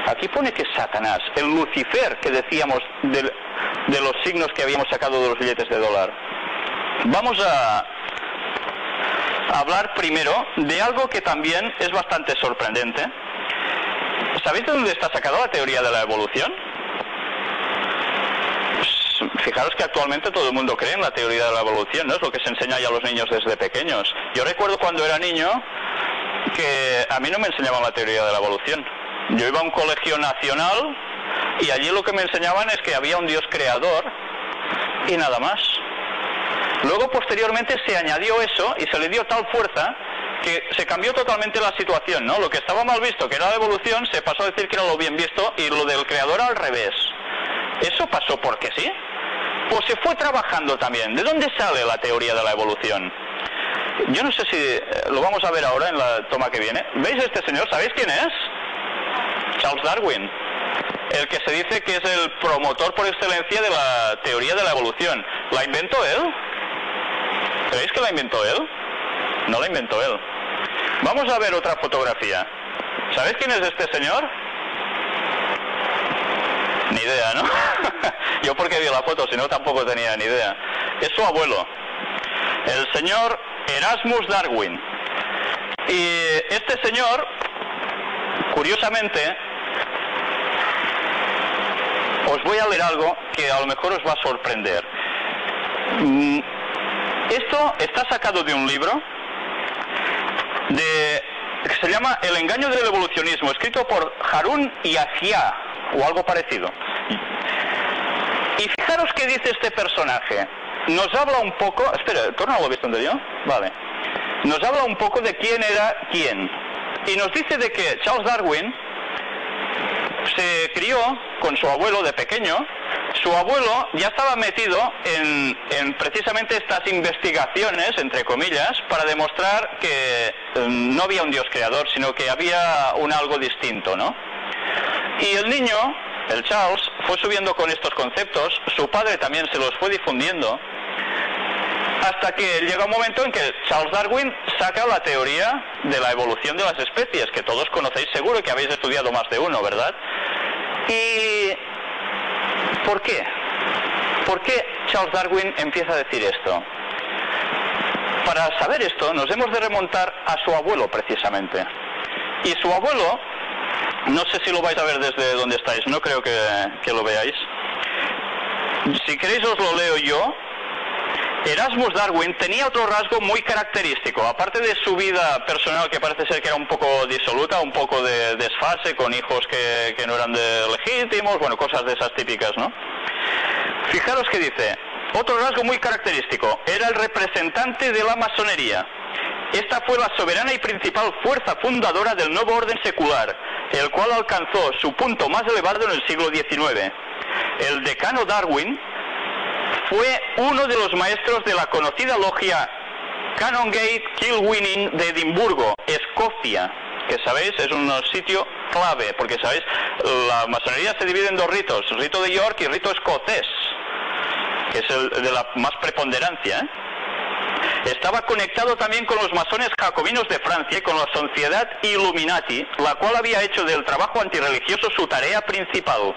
Aquí pone que es Satanás, el Lucifer que decíamos de los signos que habíamos sacado de los billetes de dólar. Vamos a hablar primero de algo que también es bastante sorprendente. ¿Sabéis de dónde está sacada la teoría de la evolución? Fijaros que actualmente todo el mundo cree en la teoría de la evolución, ¿no? Es lo que se enseña ya a los niños desde pequeños. Yo recuerdo cuando era niño que a mí no me enseñaban la teoría de la evolución. Yo iba a un colegio nacional y allí lo que me enseñaban es que había un Dios creador y nada más. Luego posteriormente se añadió eso y se le dio tal fuerza que se cambió totalmente la situación, ¿no? Lo que estaba mal visto, que era la evolución, se pasó a decir que era lo bien visto y lo del creador al revés. ¿Eso pasó porque sí? ¿O se fue trabajando también? ¿De dónde sale la teoría de la evolución? Yo no sé si lo vamos a ver ahora en la toma que viene. ¿Veis este señor? ¿Sabéis quién es? Charles Darwin. El que se dice que es el promotor por excelencia de la teoría de la evolución. ¿La inventó él? ¿Creéis que la inventó él? No la inventó él. Vamos a ver otra fotografía. ¿Sabéis quién es este señor? Ni idea, ¿no? Yo porque vi la foto, si no tampoco tenía ni idea. Es su abuelo, el señor Erasmus Darwin. Y este señor, curiosamente, os voy a leer algo que a lo mejor os va a sorprender. Esto está sacado de un libro que se llama El engaño del evolucionismo, escrito por Harun Yahya, o algo parecido. Y fijaros qué dice este personaje. Nos habla un poco... Espera, ¿tú no lo ves donde yo? Vale. Nos habla un poco de quién era quién. Y nos dice de que Charles Darwin se crió con su abuelo de pequeño. Su abuelo ya estaba metido en precisamente estas investigaciones, entre comillas, para demostrar que no había un Dios creador, sino que había un algo distinto, ¿no? Y el niño, el Charles, fue subiendo con estos conceptos, su padre también se los fue difundiendo, hasta que llega un momento en que Charles Darwin saca la teoría de la evolución de las especies, que todos conocéis seguro, que habéis estudiado más de uno, ¿verdad? ¿Y por qué? ¿Por qué Charles Darwin empieza a decir esto? Para saber esto nos hemos de remontar a su abuelo precisamente. Y su abuelo, no sé si lo vais a ver desde donde estáis, no creo que lo veáis. Si queréis os lo leo yo. Erasmus Darwin tenía otro rasgo muy característico, aparte de su vida personal, que parece ser que era un poco disoluta, un poco de desfase, con hijos que no eran legítimos, bueno, cosas de esas típicas, ¿no? Fijaros que dice, otro rasgo muy característico, era el representante de la masonería. Esta fue la soberana y principal fuerza fundadora del nuevo orden secular, el cual alcanzó su punto más elevado en el siglo XIX. El decano Darwin fue uno de los maestros de la conocida logia Canongate Kilwinning de Edimburgo, Escocia, que sabéis es un sitio clave, porque sabéis, la masonería se divide en dos ritos, rito de York y rito escocés, que es el de la más preponderancia, ¿eh? Estaba conectado también con los masones jacobinos de Francia y con la Sociedad Illuminati, la cual había hecho del trabajo antirreligioso su tarea principal.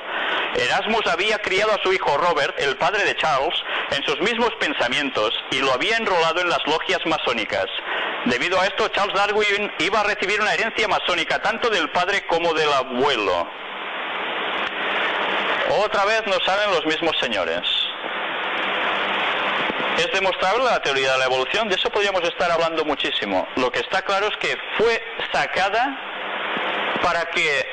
Erasmus había criado a su hijo Robert, el padre de Charles, en sus mismos pensamientos y lo había enrolado en las logias masónicas. Debido a esto, Charles Darwin iba a recibir una herencia masónica tanto del padre como del abuelo. Otra vez nos salen los mismos señores. ¿Es demostrable la teoría de la evolución? De eso podríamos estar hablando muchísimo. Lo que está claro es que fue sacada para que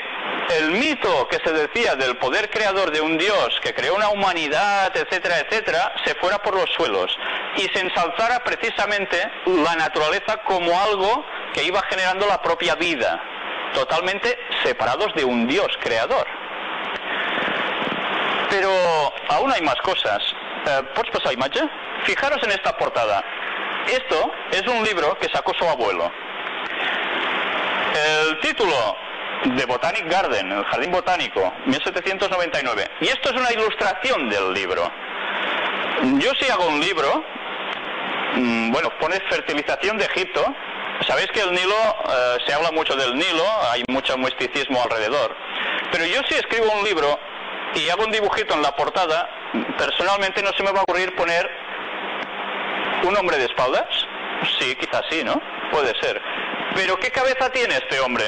el mito que se decía del poder creador de un Dios que creó una humanidad, etcétera, etcétera, se fuera por los suelos y se ensalzara precisamente la naturaleza como algo que iba generando la propia vida, totalmente separados de un Dios creador. Pero aún hay más cosas. ¿Puedes pasar la imagen? Fijaros en esta portada. Esto es un libro que sacó su abuelo. El título de Botanic Garden, el Jardín Botánico, 1799. Y esto es una ilustración del libro. Yo si hago un libro, bueno, pone fertilización de Egipto. Sabéis que el Nilo, se habla mucho del Nilo, hay mucho misticismo alrededor. Pero yo si escribo un libro y hago un dibujito en la portada, personalmente no se me va a ocurrir poner un hombre de espaldas. Sí, quizás sí, ¿no? Puede ser. Pero ¿qué cabeza tiene este hombre?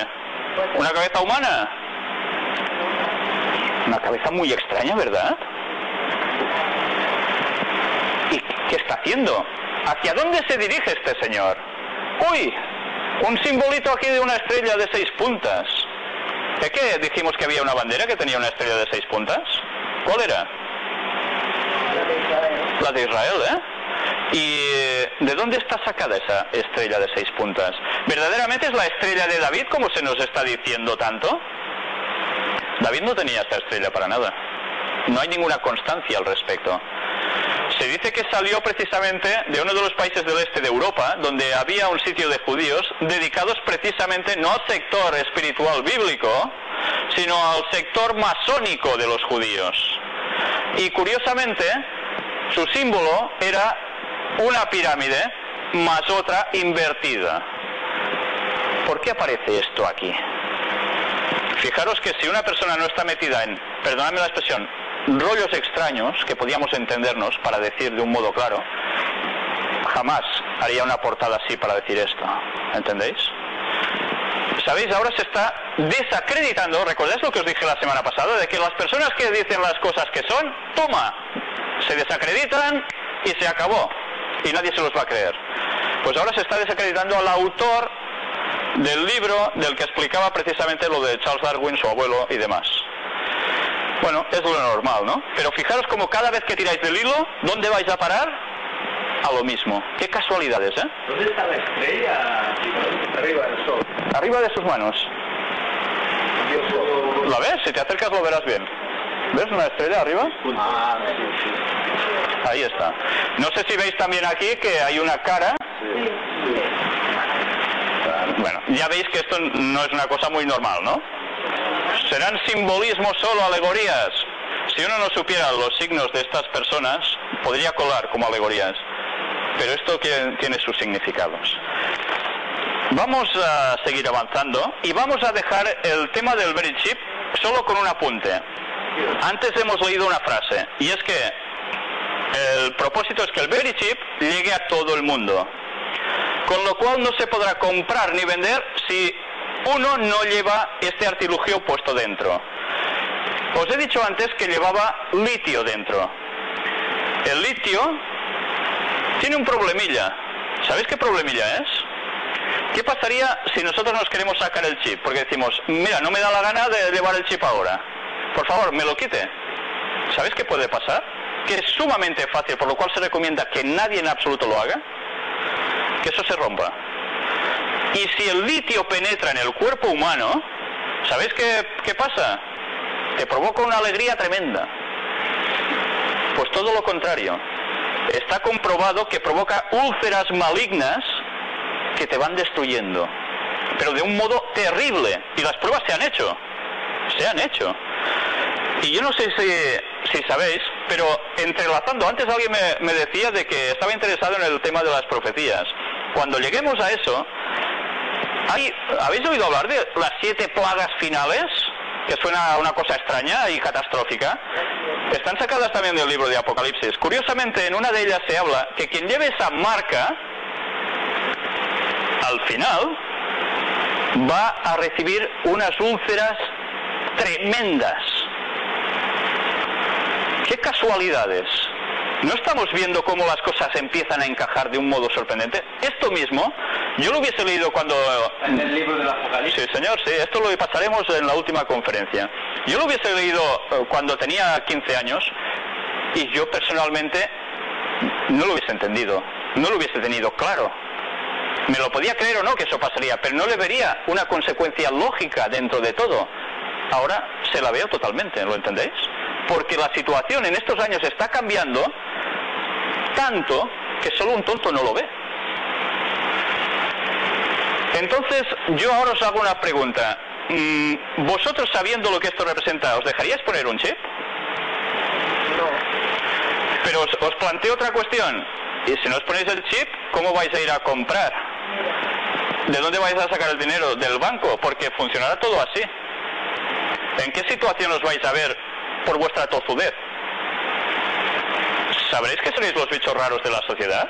¿Una cabeza humana? Una cabeza muy extraña, ¿verdad? ¿Y qué está haciendo? ¿Hacia dónde se dirige este señor? ¡Uy! Un simbolito aquí de una estrella de 6 puntas. ¿De qué dijimos que había una bandera que tenía una estrella de 6 puntas? ¿Cuál era? La de Israel, ¿eh? ¿Y de dónde está sacada esa estrella de 6 puntas? ¿Verdaderamente es la estrella de David, como se nos está diciendo tanto? David no tenía esta estrella para nada. No hay ninguna constancia al respecto. Se dice que salió precisamente de uno de los países del este de Europa, donde había un sitio de judíos dedicados precisamente no al sector espiritual bíblico, sino al sector masónico de los judíos. Y curiosamente, su símbolo era una pirámide más otra invertida. ¿por qué aparece esto aquí? Fijaros que si una persona no está metida en, perdonadme la expresión, rollos extraños, que podíamos entendernos para decir de un modo claro, jamás haría una portada así para decir esto, ¿entendéis? ¿Sabéis? Ahora se está desacreditando, ¿recordáis lo que os dije la semana pasada? De que las personas que dicen las cosas que son, ¡toma!, se desacreditan y se acabó, y nadie se los va a creer. Pues ahora se está desacreditando al autor del libro del que explicaba precisamente lo de Charles Darwin, su abuelo y demás. Bueno, es lo normal, ¿no? Pero fijaros como cada vez que tiráis del hilo, ¿dónde vais a parar? A lo mismo. Qué casualidades, ¿eh? ¿Dónde está la estrella? Arriba del sol. Arriba de sus manos. ¿La ves? Si te acercas lo verás bien. ¿Ves una estrella arriba? Ah, sí. Ahí está. No sé si veis también aquí que hay una cara. Sí. Bueno, ya veis que esto no es una cosa muy normal, ¿no? ¿Serán simbolismos solo, alegorías? Si uno no supiera los signos de estas personas, podría colar como alegorías. Pero esto tiene sus significados. Vamos a seguir avanzando y vamos a dejar el tema del Very Chip solo con un apunte. Antes hemos leído una frase, y es que el propósito es que el Very Chip llegue a todo el mundo. Con lo cual no se podrá comprar ni vender si uno no lleva este artilugio puesto dentro. Os he dicho antes que llevaba litio dentro. El litio tiene un problemilla. ¿Sabéis qué problemilla es? ¿Qué pasaría si nosotros nos queremos sacar el chip? Porque decimos, mira, no me da la gana de llevar el chip ahora. Por favor, me lo quite. ¿Sabéis qué puede pasar? Que es sumamente fácil, por lo cual se recomienda que nadie en absoluto lo haga. Que eso se rompa. Y si el litio penetra en el cuerpo humano, ¿sabéis qué pasa? Te provoca una alegría tremenda. Pues todo lo contrario. Está comprobado que provoca úlceras malignas que te van destruyendo. Pero de un modo terrible. Y las pruebas se han hecho. Se han hecho. Y yo no sé si sabéis, pero entrelazando, antes alguien me decía de que estaba interesado en el tema de las profecías. Cuando lleguemos a eso, ¿habéis oído hablar de las 7 plagas finales? Que suena una cosa extraña y catastrófica. Están sacadas también del libro de Apocalipsis. Curiosamente, en una de ellas se habla que quien lleve esa marca, al final, va a recibir unas úlceras tremendas. ¡Qué casualidades! ¿No estamos viendo cómo las cosas empiezan a encajar de un modo sorprendente? Esto mismo, yo lo hubiese leído cuando... ¿En el libro del Apocalipsis? Sí, señor, sí. Esto lo pasaremos en la última conferencia. Yo lo hubiese leído cuando tenía 15 años y yo personalmente no lo hubiese entendido. No lo hubiese tenido claro. Me lo podía creer o no que eso pasaría, pero no le vería una consecuencia lógica dentro de todo. Ahora se la veo totalmente, ¿lo entendéis? Porque la situación en estos años está cambiando tanto que solo un tonto no lo ve. Entonces, yo ahora os hago una pregunta. Vosotros, sabiendo lo que esto representa, ¿os dejaríais poner un chip? No. Pero os planteo otra cuestión. Y si no os ponéis el chip, ¿cómo vais a ir a comprar? ¿De dónde vais a sacar el dinero? ¿Del banco? Porque funcionará todo así. ¿En qué situación os vais a ver por vuestra tozudez? ¿Sabréis que seréis los bichos raros de la sociedad?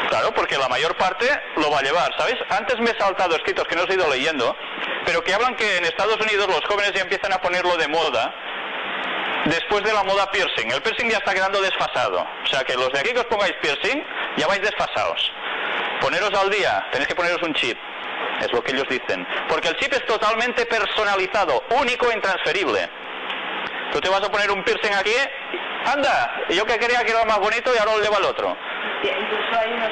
Claro, porque la mayor parte lo va a llevar, ¿sabéis? Antes me he saltado escritos que no os he ido leyendo, pero que hablan que en Estados Unidos los jóvenes ya empiezan a ponerlo de moda después de la moda piercing. El piercing ya está quedando desfasado. O sea que los de aquí que os pongáis piercing ya vais desfasados. Poneros al día, tenéis que poneros un chip. Es lo que ellos dicen. Porque el chip es totalmente personalizado, único e intransferible. Tú te vas a poner un piercing aquí, anda, yo que quería que era más bonito y ahora lo lleva el otro. Sí, incluso hay unos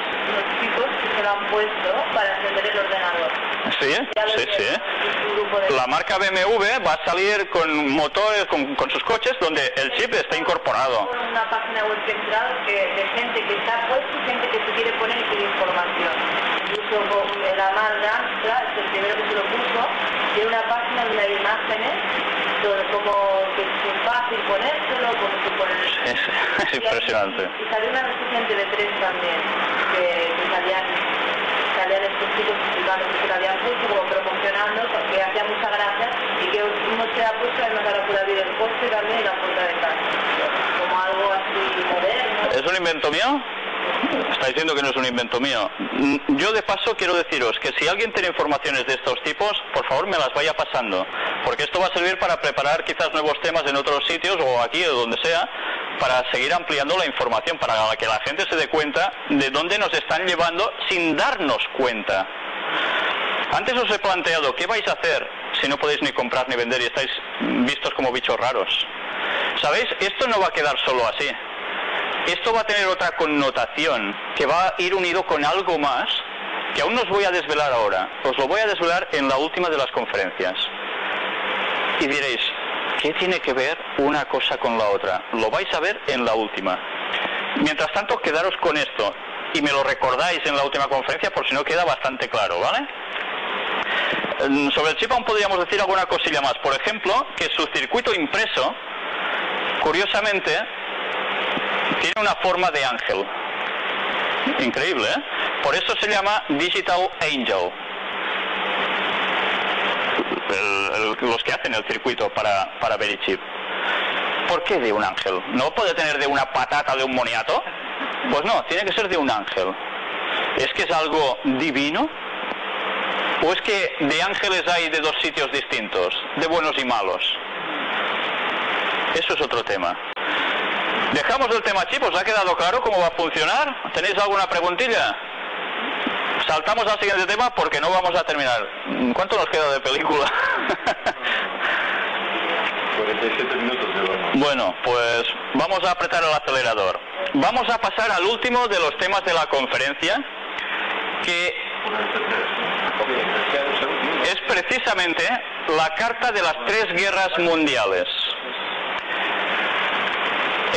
chicos que se lo han puesto para encender el ordenador. Sí, sí, sí. La marca BMW va a salir con motores, con sus coches, donde el chip está incorporado. Una página web que he entrado de gente que se ha puesto y gente que se quiere poner y quiere información. Incluso el Amal Amstra, es el primero que se lo puso, tiene una página donde hay imágenes sobre cómo que es fácil ponérselo, cómo se pone. Es impresionante. Y salió una noticia en TV3 también, que salían estos chicos explicando que se lo habían puesto, como promocionando, porque hacía mucha gracia, y que uno se ha puesto además ahora por abrir el coche también y la puerta de casa, como algo así moderno. ¿Es un invento mío? Está diciendo que no es un invento mío. Yo de paso quiero deciros que si alguien tiene informaciones de estos tipos, por favor me las vaya pasando, porque esto va a servir para preparar quizás nuevos temas en otros sitios o aquí o donde sea, para seguir ampliando la información, para que la gente se dé cuenta de dónde nos están llevando sin darnos cuenta. Antes os he planteado, ¿qué vais a hacer si no podéis ni comprar ni vender y estáis vistos como bichos raros? ¿Sabéis? Esto no va a quedar solo así. Esto va a tener otra connotación, que va a ir unido con algo más, que aún no os voy a desvelar ahora. Os lo voy a desvelar en la última de las conferencias. Y diréis, ¿qué tiene que ver una cosa con la otra? Lo vais a ver en la última. Mientras tanto, quedaros con esto, y me lo recordáis en la última conferencia por si no queda bastante claro, ¿vale? Sobre el chip aún podríamos decir alguna cosilla más. Por ejemplo, que su circuito impreso, curiosamente, tiene una forma de ángel. Increíble, ¿eh? Por eso se llama Digital Angel. Los que hacen el circuito para Verichip. ¿Por qué de un ángel? ¿No puede tener de una patata de un moniato? Pues no, tiene que ser de un ángel. ¿Es que es algo divino? ¿O es que de ángeles hay de dos sitios distintos? De buenos y malos. Eso es otro tema. Dejamos el tema chip, ¿os ha quedado claro cómo va a funcionar? ¿Tenéis alguna preguntilla? Saltamos al siguiente tema porque no vamos a terminar. ¿Cuánto nos queda de película? 47 minutos llevamos. Bueno, pues vamos a apretar el acelerador. Vamos a pasar al último de los temas de la conferencia, que es precisamente la carta de las 3 guerras mundiales.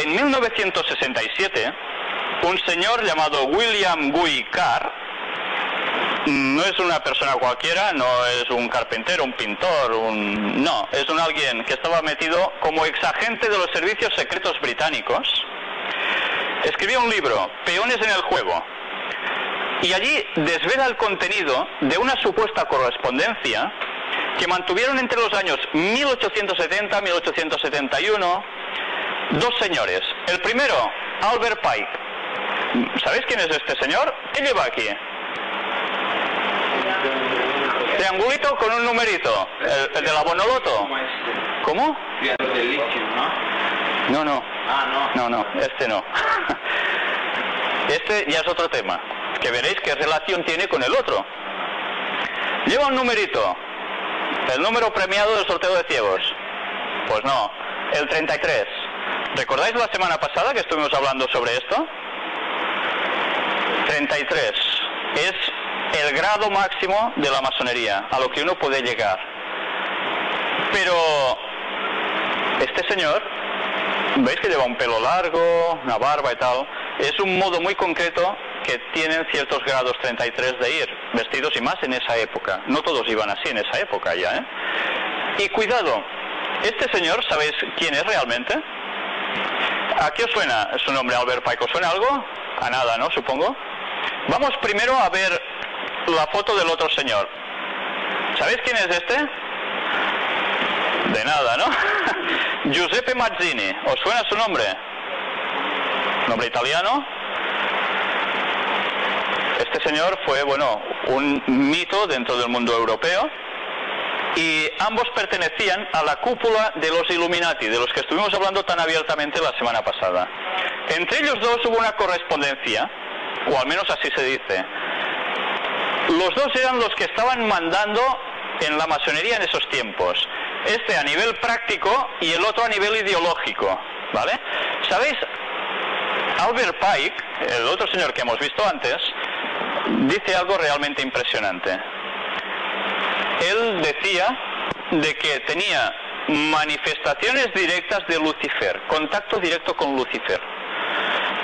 En 1967, un señor llamado William Guy Carr, no es una persona cualquiera, no es un carpintero, un pintor, no, es un alguien que estaba metido como exagente de los servicios secretos británicos. Escribió un libro, Peones en el juego, y allí desvela el contenido de una supuesta correspondencia que mantuvieron entre los años 1870 y 1871 dos señores. El primero, Albert Pike. ¿Sabéis quién es este señor? ¿Qué lleva aquí? Triangulito con un numerito. El de la Bonoloto. ¿Cómo? Del litio, ¿no? No. Ah, no. No, este no. Este ya es otro tema, que veréis qué relación tiene con el otro. Lleva un numerito. El número premiado del sorteo de ciegos. Pues no, el 33. ¿Recordáis la semana pasada que estuvimos hablando sobre esto? 33. Es el grado máximo de la masonería, a lo que uno puede llegar. Pero este señor, ¿veis que lleva un pelo largo, una barba y tal? Es un modo muy concreto que tienen ciertos grados 33 de ir, vestidos y más en esa época. No todos iban así en esa época ya, ¿eh? Y cuidado, este señor, ¿sabéis quién es realmente? ¿A qué os suena su nombre, Albert Pike? ¿Os suena algo? A nada, ¿no? Supongo. Vamos primero a ver la foto del otro señor. ¿Sabéis quién es este? De nada, ¿no? Giuseppe Mazzini. ¿Os suena su nombre? Nombre italiano. Este señor fue, bueno, un mito dentro del mundo europeo. Y ambos pertenecían a la cúpula de los Illuminati, de los que estuvimos hablando tan abiertamente la semana pasada. Entre ellos dos hubo una correspondencia, o al menos así se dice. Los dos eran los que estaban mandando en la masonería en esos tiempos. Este a nivel práctico y el otro a nivel ideológico, ¿vale? ¿Sabéis? Albert Pike, el otro señor que hemos visto antes, dice algo realmente impresionante. Él decía de que tenía manifestaciones directas de Lucifer, contacto directo con Lucifer.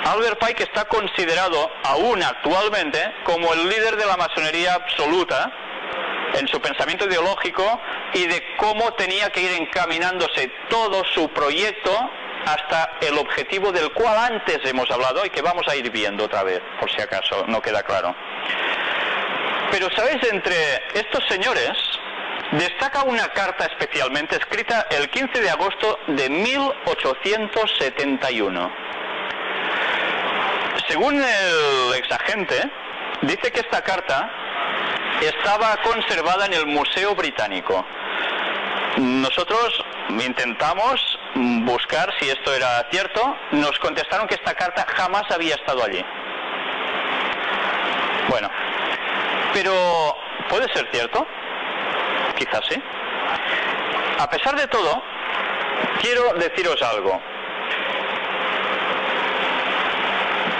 Albert Pike está considerado aún actualmente como el líder de la masonería absoluta en su pensamiento ideológico y de cómo tenía que ir encaminándose todo su proyecto hasta el objetivo del cual antes hemos hablado y que vamos a ir viendo otra vez, por si acaso no queda claro. Pero, ¿sabéis? Entre estos señores destaca una carta especialmente escrita el 15 de agosto de 1871. Según el exagente, dice que esta carta estaba conservada en el Museo Británico. Nosotros intentamos buscar si esto era cierto. Nos contestaron que esta carta jamás había estado allí. Bueno, pero ¿puede ser cierto? Quizás sí. A pesar de todo, quiero deciros algo.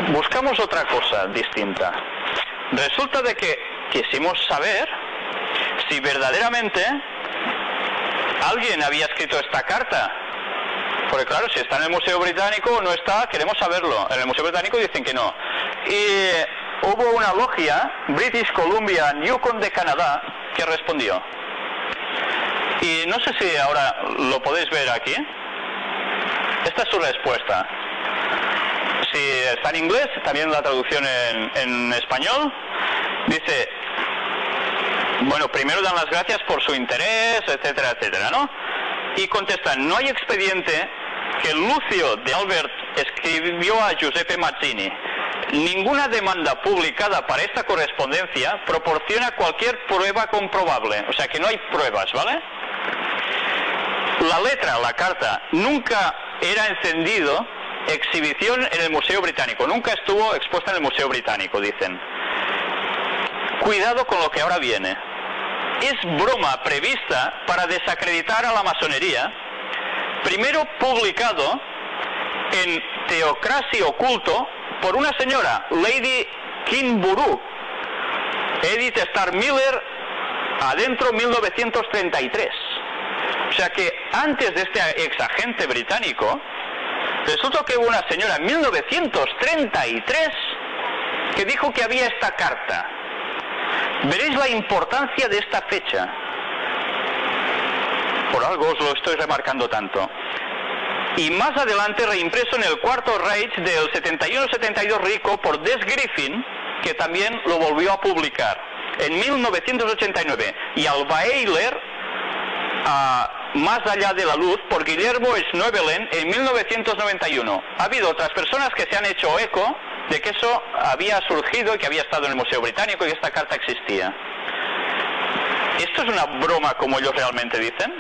Buscamos otra cosa distinta. Resulta de que quisimos saber si verdaderamente alguien había escrito esta carta. Porque claro, si está en el Museo Británico o no está, queremos saberlo. En el Museo Británico dicen que no. Y hubo una logia, British Columbia Yukon de Canadá, que respondió. Y no sé si ahora lo podéis ver aquí. Esta es su respuesta. Si está en inglés, también la traducción en español. Dice, bueno, primero dan las gracias por su interés, etcétera, etcétera, ¿no? Y contestan, no hay expediente que Lucio de Albert escribió a Giuseppe Mazzini. Ninguna demanda publicada para esta correspondencia proporciona cualquier prueba comprobable. O sea que no hay pruebas, ¿vale? La letra, la carta, nunca era encendido, exhibición en el Museo Británico. Nunca estuvo expuesta en el Museo Británico, dicen. Cuidado con lo que ahora viene. Es broma prevista para desacreditar a la masonería, primero publicado en Teocracia Oculto por una señora, Lady Kingborough, Edith Starr Miller, adentro 1933. O sea que antes de este exagente británico, resulta que hubo una señora en 1933 que dijo que había esta carta. Veréis la importancia de esta fecha. Por algo os lo estoy remarcando tanto. Y más adelante reimpreso en el Cuarto Reich del 71-72 rico por Des Griffin, que también lo volvió a publicar en 1989. Y Alba Eiler, Más allá de la luz, por Guillermo Schnoebelen en 1991. Ha habido otras personas que se han hecho eco de que eso había surgido y que había estado en el Museo Británico y que esta carta existía. ¿Esto es una broma como ellos realmente dicen?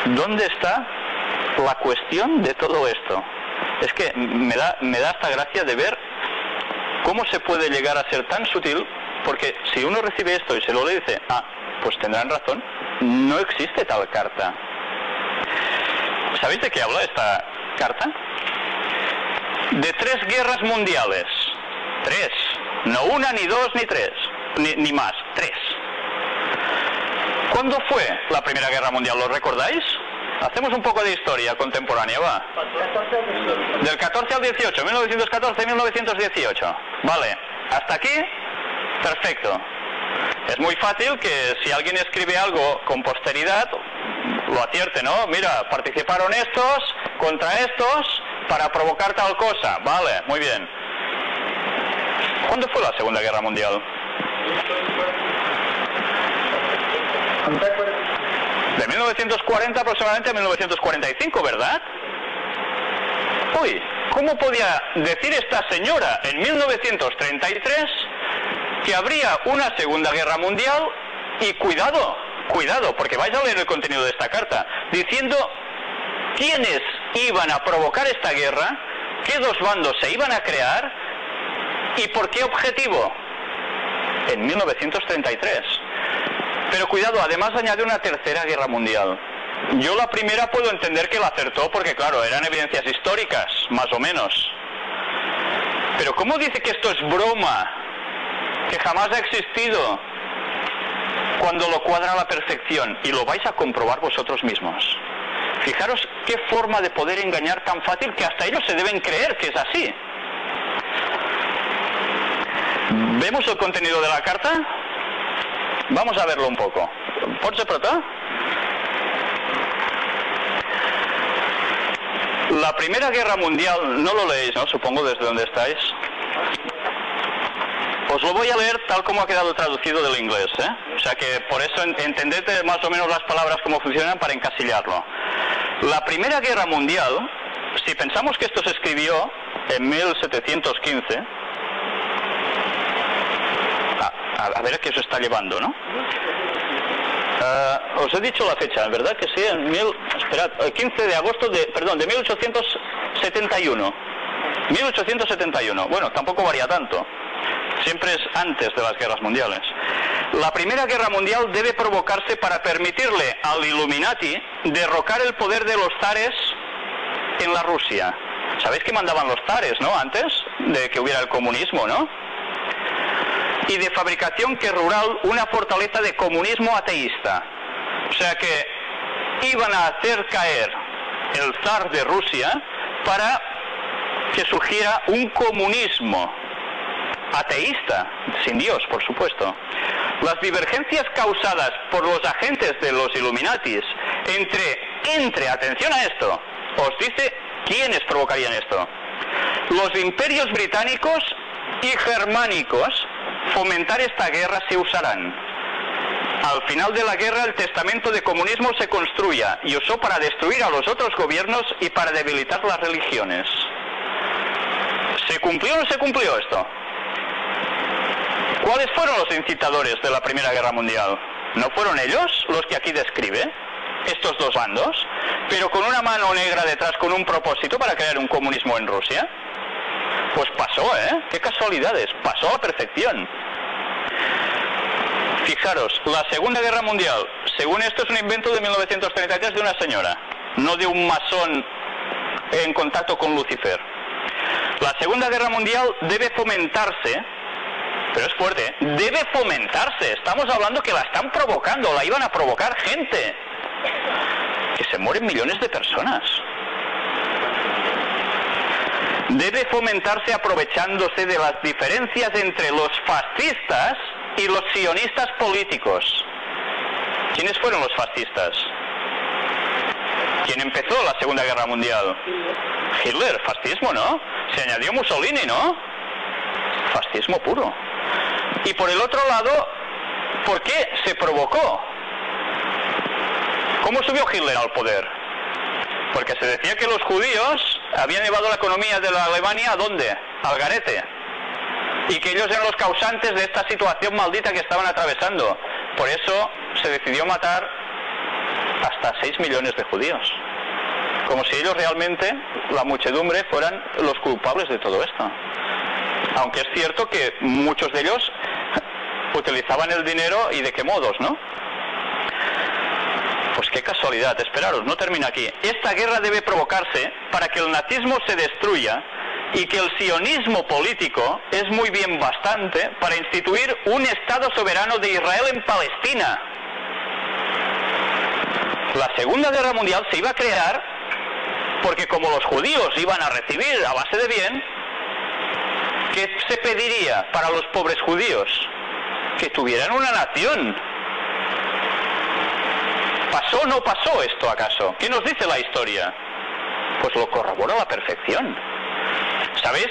¿Dónde está la cuestión de todo esto? Es que me da hasta gracia de ver cómo se puede llegar a ser tan sutil, porque si uno recibe esto y se lo le dice, pues tendrán razón, no existe tal carta. ¿Sabéis de qué habla esta carta? De 3 guerras mundiales. 3. No una, ni 2, ni 3. Ni más. 3. ¿Cuándo fue la Primera Guerra Mundial? ¿Lo recordáis? Hacemos un poco de historia contemporánea, va. Del 14 al 18. 1914-1918. Vale. Hasta aquí, perfecto. Es muy fácil que si alguien escribe algo con posteridad, lo acierte, ¿no? Mira, participaron estos contra estos para provocar tal cosa. Vale, muy bien. ¿Cuándo fue la Segunda Guerra Mundial? De 1940 aproximadamente a 1945, ¿verdad? Uy, ¿cómo podía decir esta señora en 1933 que habría una Segunda Guerra Mundial? Y cuidado, porque vais a leer el contenido de esta carta, diciendo quiénes iban a provocar esta guerra, qué dos bandos se iban a crear y por qué objetivo. En 1933. Pero cuidado, además añade una Tercera Guerra Mundial. Yo la primera puedo entender que la acertó porque claro, eran evidencias históricas, más o menos. Pero ¿cómo dice que esto es broma? Que jamás ha existido, cuando lo cuadra a la perfección, y lo vais a comprobar vosotros mismos. Fijaros qué forma de poder engañar tan fácil que hasta ellos se deben creer que es así. ¿Vemos el contenido de la carta? Vamos a verlo un poco. ¿Pots apretar? La Primera Guerra Mundial, no lo leéis, ¿no? Supongo desde donde estáis. Os lo voy a leer tal como ha quedado traducido del inglés, ¿eh? O sea que por eso entended más o menos las palabras cómo funcionan para encasillarlo. La Primera Guerra Mundial, si pensamos que esto se escribió en 1715, a ver a qué se está llevando, ¿no? Os he dicho la fecha, ¿verdad? Que sí, en 15 de agosto de 1871. 1871. Bueno, tampoco varía tanto. Siempre es antes de las guerras mundiales. La Primera Guerra Mundial debe provocarse para permitirle al Illuminati derrocar el poder de los zares en la Rusia. ¿Sabéis que mandaban los zares, no? Antes de que hubiera el comunismo, ¿no? Y de fabricación que rural una fortaleza de comunismo ateísta. O sea que iban a hacer caer el zar de Rusia para que surgiera un comunismo ateísta, sin Dios, por supuesto. Las divergencias causadas por los agentes de los Illuminatis entre, atención a esto, os dice quiénes provocarían esto. Los imperios británicos y germánicos fomentar esta guerra se usarán. Al final de la guerra el testamento de comunismo se construya y usó para destruir a los otros gobiernos y para debilitar las religiones. ¿Se cumplió o no se cumplió esto? ¿Cuáles fueron los incitadores de la Primera Guerra Mundial? ¿No fueron ellos los que aquí describe? Estos dos bandos, pero con una mano negra detrás, con un propósito para crear un comunismo en Rusia. Pues pasó, ¿eh? ¡Qué casualidades! Pasó a la perfección. Fijaros, la Segunda Guerra Mundial, según esto, es un invento de 1933 de una señora, no de un masón en contacto con Lucifer. La Segunda Guerra Mundial debe fomentarse, pero es fuerte, ¿eh? Debe fomentarse. Estamos hablando que la están provocando, la iban a provocar gente. Que se mueren millones de personas. Debe fomentarse aprovechándose de las diferencias entre los fascistas y los sionistas políticos. ¿Quiénes fueron los fascistas? ¿Quién empezó la Segunda Guerra Mundial? Hitler, fascismo, ¿no? Se añadió Mussolini, ¿no? Fascismo puro. Y por el otro lado, ¿por qué se provocó? ¿Cómo subió Hitler al poder? Porque se decía que los judíos habían llevado la economía de la Alemania ¿a dónde? Al garete. Y que ellos eran los causantes de esta situación maldita que estaban atravesando. Por eso se decidió matar hasta 6 millones de judíos. Como si ellos realmente, la muchedumbre, fueran los culpables de todo esto. Aunque es cierto que muchos de ellos utilizaban el dinero y de qué modos, ¿no? Pues qué casualidad, esperaros, no termina aquí. Esta guerra debe provocarse para que el nazismo se destruya y que el sionismo político es muy bien bastante para instituir un Estado soberano de Israel en Palestina. La Segunda Guerra Mundial se iba a crear porque como los judíos iban a recibir a base de bien, ¿qué se pediría para los pobres judíos? Que tuvieran una nación. ¿Pasó o no pasó esto acaso? ¿Qué nos dice la historia? Pues lo corrobora a la perfección. ¿Sabéis?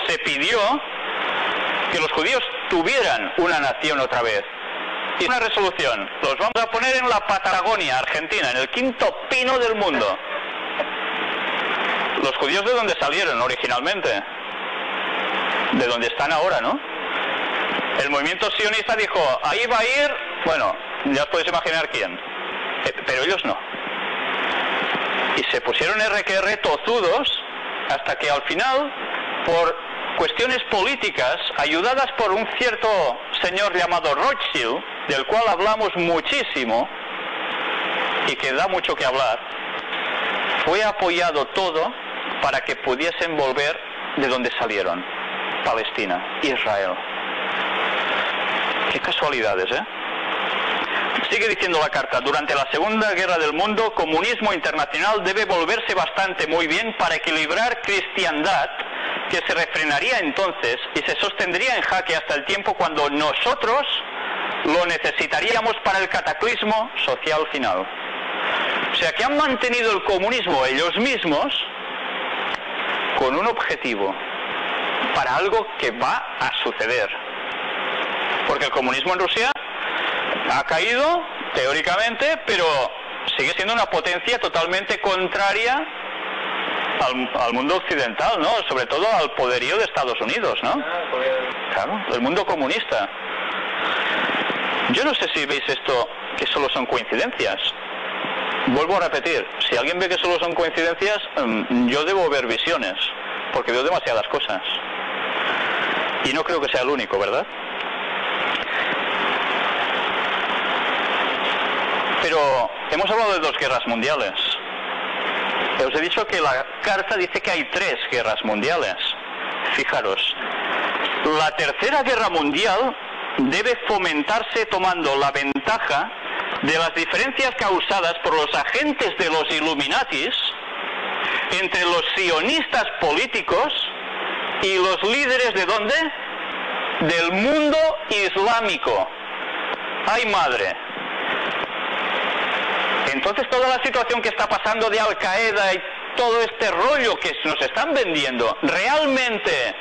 Se pidió que los judíos tuvieran una nación otra vez. Y una resolución. Los vamos a poner en la Patagonia, Argentina, en el quinto pino del mundo. Los judíos de donde salieron originalmente. De donde están ahora, ¿no? El movimiento sionista dijo, ahí va a ir, bueno, ya os podéis imaginar quién. Pero ellos no. Y se pusieron RQR tozudos hasta que al final, por cuestiones políticas, ayudadas por un cierto señor llamado Rothschild, del cual hablamos muchísimo y que da mucho que hablar, fue apoyado todo para que pudiesen volver de donde salieron, Palestina, Israel. Qué casualidades, ¿eh? Sigue diciendo la carta, durante la Segunda Guerra del Mundo, comunismo internacional debe volverse bastante muy bien para equilibrar cristiandad, que se refrenaría entonces y se sostendría en jaque hasta el tiempo cuando nosotros lo necesitaríamos para el cataclismo social final. O sea que han mantenido el comunismo ellos mismos con un objetivo, para algo que va a suceder. Porque el comunismo en Rusia ha caído, teóricamente, pero sigue siendo una potencia totalmente contraria al mundo occidental, ¿no? Sobre todo al poderío de Estados Unidos, ¿no? Claro, el mundo comunista. Yo no sé si veis esto, que solo son coincidencias. Vuelvo a repetir, si alguien ve que solo son coincidencias, yo debo ver visiones, porque veo demasiadas cosas. Y no creo que sea el único, ¿verdad? Pero hemos hablado de 2 guerras mundiales. Os he dicho que la carta dice que hay 3 guerras mundiales. Fijaros, la Tercera Guerra Mundial debe fomentarse tomando la ventaja de las diferencias causadas por los agentes de los Illuminatis entre los sionistas políticos y los líderes ¿de dónde? Del mundo islámico. ¡Ay, madre! Entonces toda la situación que está pasando de Al Qaeda y todo este rollo que nos están vendiendo, realmente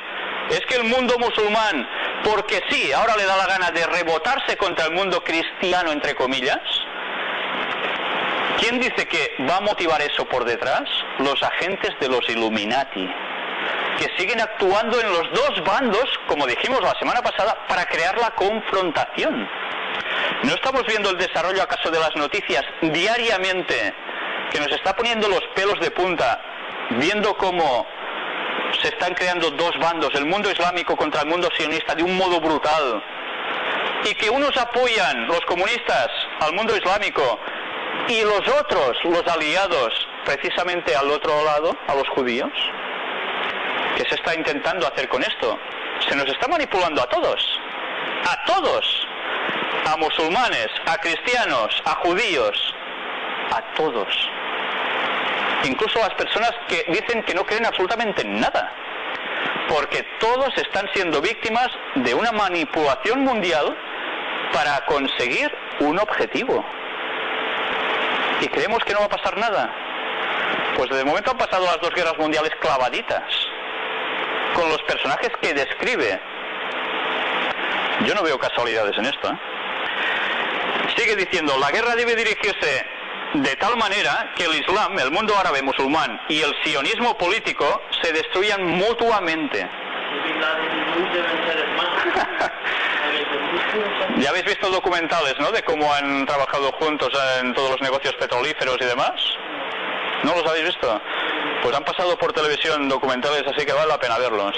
es que el mundo musulmán, porque sí, ahora le da la gana de rebotarse contra el mundo cristiano, entre comillas. ¿Quién dice que va a motivar eso por detrás? Los agentes de los Illuminati, que siguen actuando en los 2 bandos, como dijimos la semana pasada, para crear la confrontación. ¿No estamos viendo el desarrollo acaso de las noticias diariamente, que nos está poniendo los pelos de punta, viendo cómo se están creando 2 bandos, el mundo islámico contra el mundo sionista, de un modo brutal, y que unos apoyan, los comunistas, al mundo islámico, y los otros, los aliados, precisamente al otro lado, a los judíos? ¿Qué se está intentando hacer con esto? Se nos está manipulando a todos, a musulmanes, a cristianos, a judíos, a todos. Incluso a las personas que dicen que no creen absolutamente en nada, porque todos están siendo víctimas de una manipulación mundial para conseguir un objetivo. ¿Y creemos que no va a pasar nada? Pues de momento han pasado las 2 guerras mundiales clavaditas, con los personajes que describe. Yo no veo casualidades en esto, ¿eh? Sigue diciendo, la guerra debe dirigirse de tal manera que el Islam, el mundo árabe musulmán y el sionismo político se destruyan mutuamente. Ya habéis visto documentales, ¿no?, de cómo han trabajado juntos en todos los negocios petrolíferos y demás. ¿No los habéis visto? Pues han pasado por televisión documentales, así que vale la pena verlos.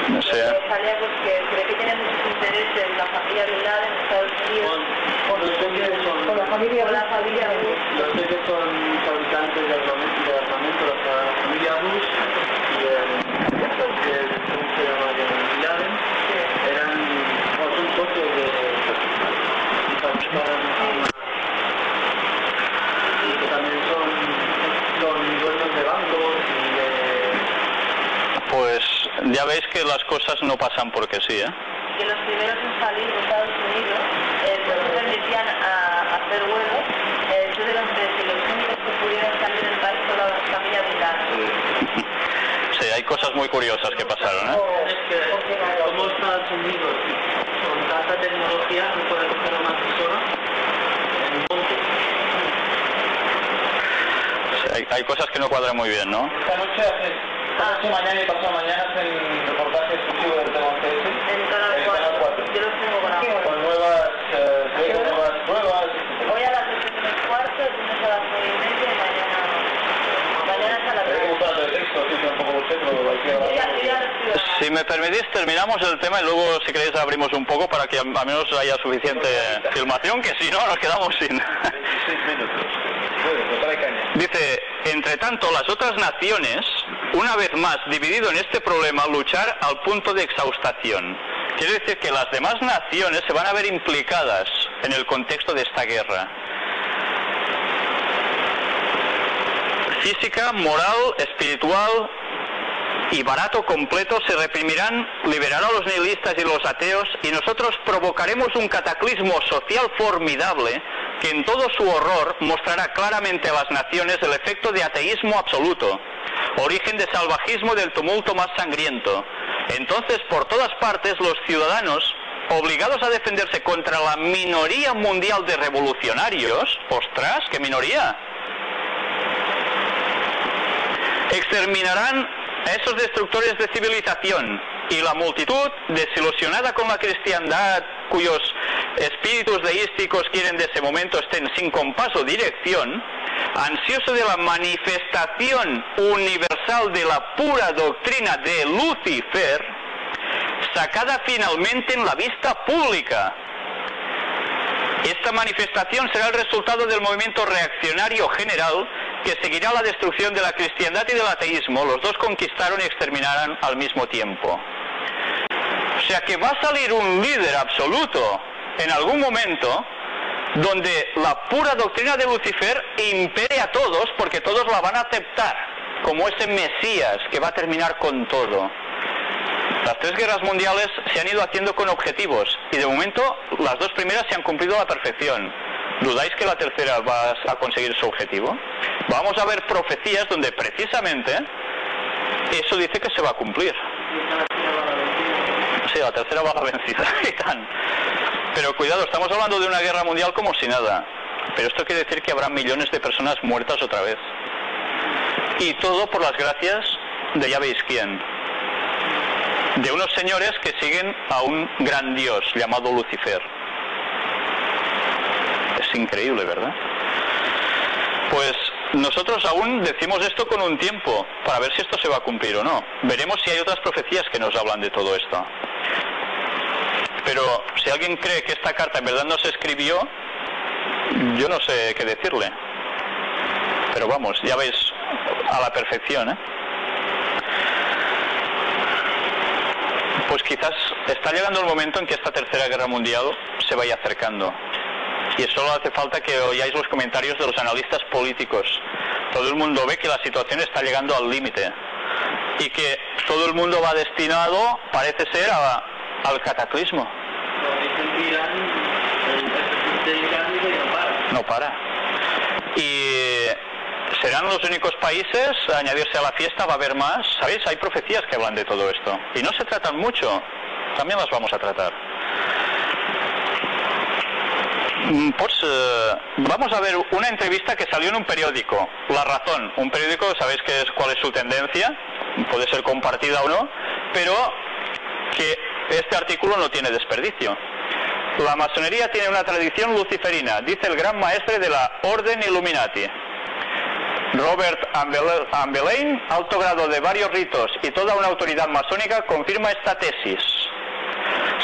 No sé. Salía pues que cree que tiene muchos intereses en la familia Bin Laden en Estados Unidos. Con la familia Bush. Los que son fabricantes de armamento, la familia Bush y ¿cómo se llama? Bin Laden, son socios de y que también son dueños de bancos y de... Pues ya veis que las cosas no pasan porque sí, ¿eh? Que los primeros en salir de Estados Unidos no se permitían a hacer vuelos, eso de los únicos que pudieron salir del país fue la familia Bin Laden. Sí, hay cosas muy curiosas que pasaron, ¿eh? Es que como Estados Unidos con tanta tecnología no puede coger a una persona en un monte. Sí, hay cosas que no cuadran muy bien, ¿no? Esta noche mañana y pasado mañana hacen reportaje exclusivo del tema CS En Canal 4. Yo los tengo con amor. con nuevas pruebas. Hoy a las 8:15, el lunes a las 9:30 y mañana hasta las 3. Un plato de texto, sí, un poco usted, pero hay que... Si me permitís, terminamos el tema y luego, si queréis, abrimos un poco para que al menos haya suficiente filmación, que si no, nos quedamos sin... 26 minutos. Bueno, trae caña. Dice, entre tanto, las otras naciones, una vez más, dividido en este problema, luchar al punto de exhaustación. Quiere decir que las demás naciones se van a ver implicadas en el contexto de esta guerra. Física, moral, espiritual y barato completo se reprimirán, liberará a los nihilistas y los ateos, y nosotros provocaremos un cataclismo social formidable que en todo su horror mostrará claramente a las naciones el efecto de ateísmo absoluto, origen de salvajismo del tumulto más sangriento. Entonces, por todas partes, los ciudadanos, obligados a defenderse contra la minoría mundial de revolucionarios, ¡ostras, qué minoría!, exterminarán a esos destructores de civilización, y la multitud, desilusionada con la cristiandad, cuyos espíritus deísticos quieren de ese momento estén sin compás o dirección, ansioso de la manifestación universal de la pura doctrina de Lucifer, sacada finalmente en la vista pública. Esta manifestación será el resultado del movimiento reaccionario general que seguirá la destrucción de la cristiandad y del ateísmo. Los dos conquistaron y exterminaron al mismo tiempo. O sea que va a salir un líder absoluto en algún momento donde la pura doctrina de Lucifer impere a todos, porque todos la van a aceptar como ese Mesías que va a terminar con todo. Las 3 guerras mundiales se han ido haciendo con objetivos y de momento las 2 primeras se han cumplido a la perfección. ¿Dudáis que la tercera va a conseguir su objetivo? Vamos a ver profecías donde precisamente eso dice que se va a cumplir. Sí, la tercera va a la vencida. Pero cuidado, estamos hablando de una guerra mundial como si nada. Pero esto quiere decir que habrá millones de personas muertas otra vez. Y todo por las gracias de ya veis quién. De unos señores que siguen a un gran dios llamado Lucifer. Es increíble, ¿verdad? Pues nosotros aún decimos esto con un tiempo, para ver si esto se va a cumplir o no. Veremos si hay otras profecías que nos hablan de todo esto. Pero si alguien cree que esta carta en verdad no se escribió, yo no sé qué decirle. Pero vamos, ya veis, a la perfección, ¿eh? Pues quizás está llegando el momento en que esta tercera guerra mundial se vaya acercando. Y solo hace falta que oigáis los comentarios de los analistas políticos. Todo el mundo ve que la situación está llegando al límite. Y que todo el mundo va destinado, parece ser, al cataclismo. No para. Y serán los únicos países a añadirse a la fiesta, va a haber más. ¿Sabéis? Hay profecías que hablan de todo esto. Y no se tratan mucho. También las vamos a tratar. Pues vamos a ver una entrevista que salió en un periódico, La Razón, un periódico, sabéis cuál es su tendencia, puede ser compartida o no, pero que este artículo no tiene desperdicio. La masonería tiene una tradición luciferina, dice el gran maestre de la Orden Illuminati. Robert Ambelain, alto grado de varios ritos y toda una autoridad masónica, confirma esta tesis.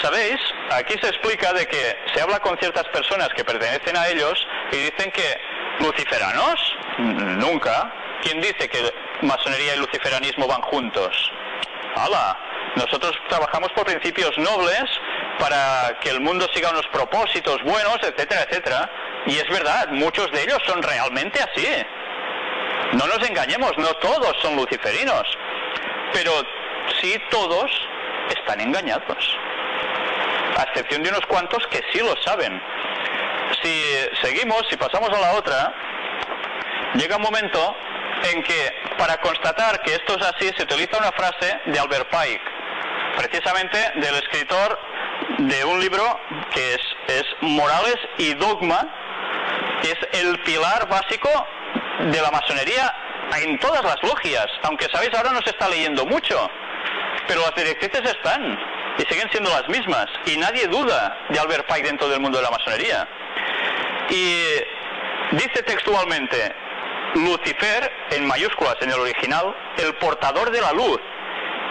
¿Sabéis? Aquí se explica de que se habla con ciertas personas que pertenecen a ellos y dicen que luciferanos, nunca. ¿Quién dice que masonería y luciferanismo van juntos? ¡Hala! Nosotros trabajamos por principios nobles para que el mundo siga unos propósitos buenos, etcétera, etcétera. Y es verdad, muchos de ellos son realmente así. No nos engañemos, no todos son luciferinos, pero sí todos están engañados. A excepción de unos cuantos que sí lo saben. Si seguimos, si pasamos a la otra, llega un momento en que para constatar que esto es así se utiliza una frase de Albert Pike, precisamente del escritor de un libro que es Morales y Dogma, que es el pilar básico de la masonería en todas las logias, aunque sabéis ahora no se está leyendo mucho, pero las directrices están y siguen siendo las mismas y nadie duda de Albert Pike dentro del mundo de la masonería. Y dice textualmente: Lucifer, en mayúsculas en el original, el portador de la luz,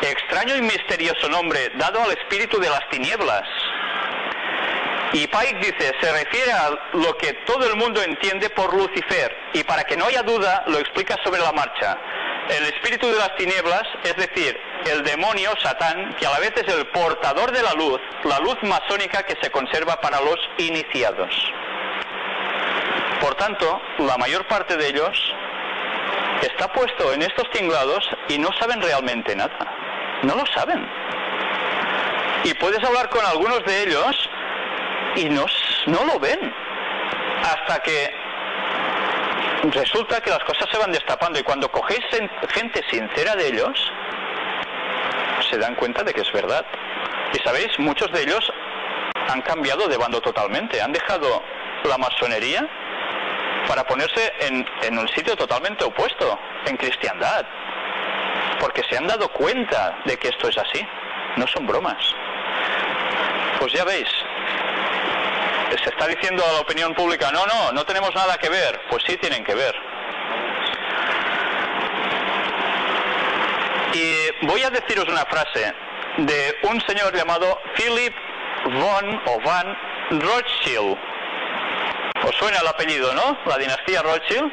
extraño y misterioso nombre dado al espíritu de las tinieblas. Y Pike dice, se refiere a lo que todo el mundo entiende por Lucifer, y para que no haya duda, lo explica sobre la marcha. El espíritu de las tinieblas, es decir, el demonio, Satán, que a la vez es el portador de la luz masónica que se conserva para los iniciados. Por tanto, la mayor parte de ellos está puesto en estos tinglados y no saben realmente nada. No lo saben. Y puedes hablar con algunos de ellos y no lo ven. Hasta que resulta que las cosas se van destapando y cuando cogéis gente sincera de ellos, se dan cuenta de que es verdad. Y sabéis, muchos de ellos han cambiado de bando totalmente, han dejado la masonería para ponerse en un sitio totalmente opuesto, en cristiandad, porque se han dado cuenta de que esto es así, no son bromas. Pues ya veis, se está diciendo a la opinión pública, no tenemos nada que ver. Pues sí tienen que ver. Y voy a deciros una frase de un señor llamado Philip Van Rothschild. ¿Os suena el apellido, no? La dinastía Rothschild.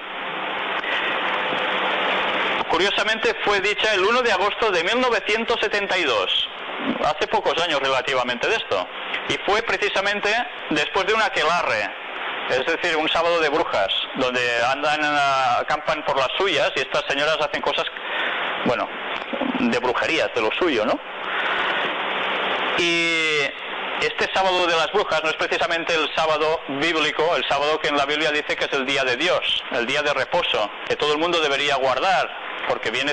Curiosamente fue dicha el 1 de agosto de 1972, hace pocos años relativamente de esto, y fue precisamente después de un aquelarre, es decir, un sábado de brujas, donde acampan por las suyas y estas señoras hacen cosas, bueno, de brujerías, de lo suyo, ¿no? Y este sábado de las brujas no es precisamente el sábado bíblico, el sábado que en la Biblia dice que es el día de Dios, el día de reposo, que todo el mundo debería guardar, porque viene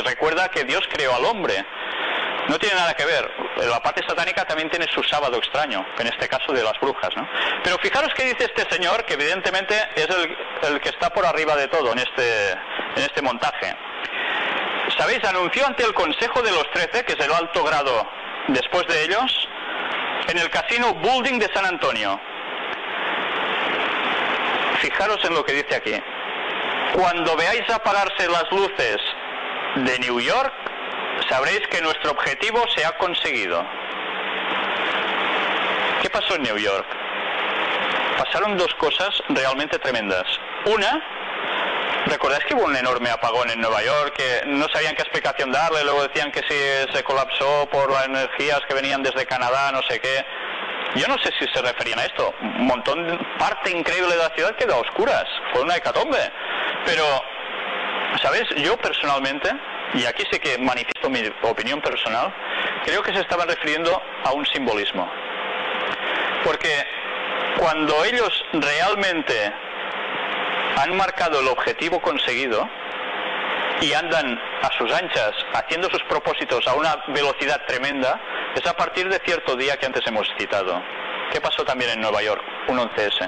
recuerda que Dios creó al hombre. No tiene nada que ver. La parte satánica también tiene su sábado extraño, en este caso de las brujas, ¿no? Pero fijaros qué dice este señor, que evidentemente es el que está por arriba de todo en este montaje. ¿Sabéis? Anunció ante el Consejo de los 13, que es el alto grado después de ellos, en el casino Building de San Antonio. Fijaros en lo que dice aquí. Cuando veáis apagarse las luces de New York, sabréis que nuestro objetivo se ha conseguido. ¿Qué pasó en New York? Pasaron dos cosas realmente tremendas. Una, ¿recordáis que hubo un enorme apagón en Nueva York? Que no sabían qué explicación darle, luego decían que se colapsó por las energías que venían desde Canadá, no sé qué. Yo no sé si se referían a esto. Un montón, parte increíble de la ciudad quedó a oscuras. Fue una hecatombe. Pero, ¿sabéis? Yo personalmente, y aquí sí que manifiesto mi opinión personal, creo que se estaban refiriendo a un simbolismo. Porque cuando ellos realmente han marcado el objetivo conseguido y andan a sus anchas haciendo sus propósitos a una velocidad tremenda, es a partir de cierto día que antes hemos citado. ¿Qué pasó también en Nueva York? Un 11S.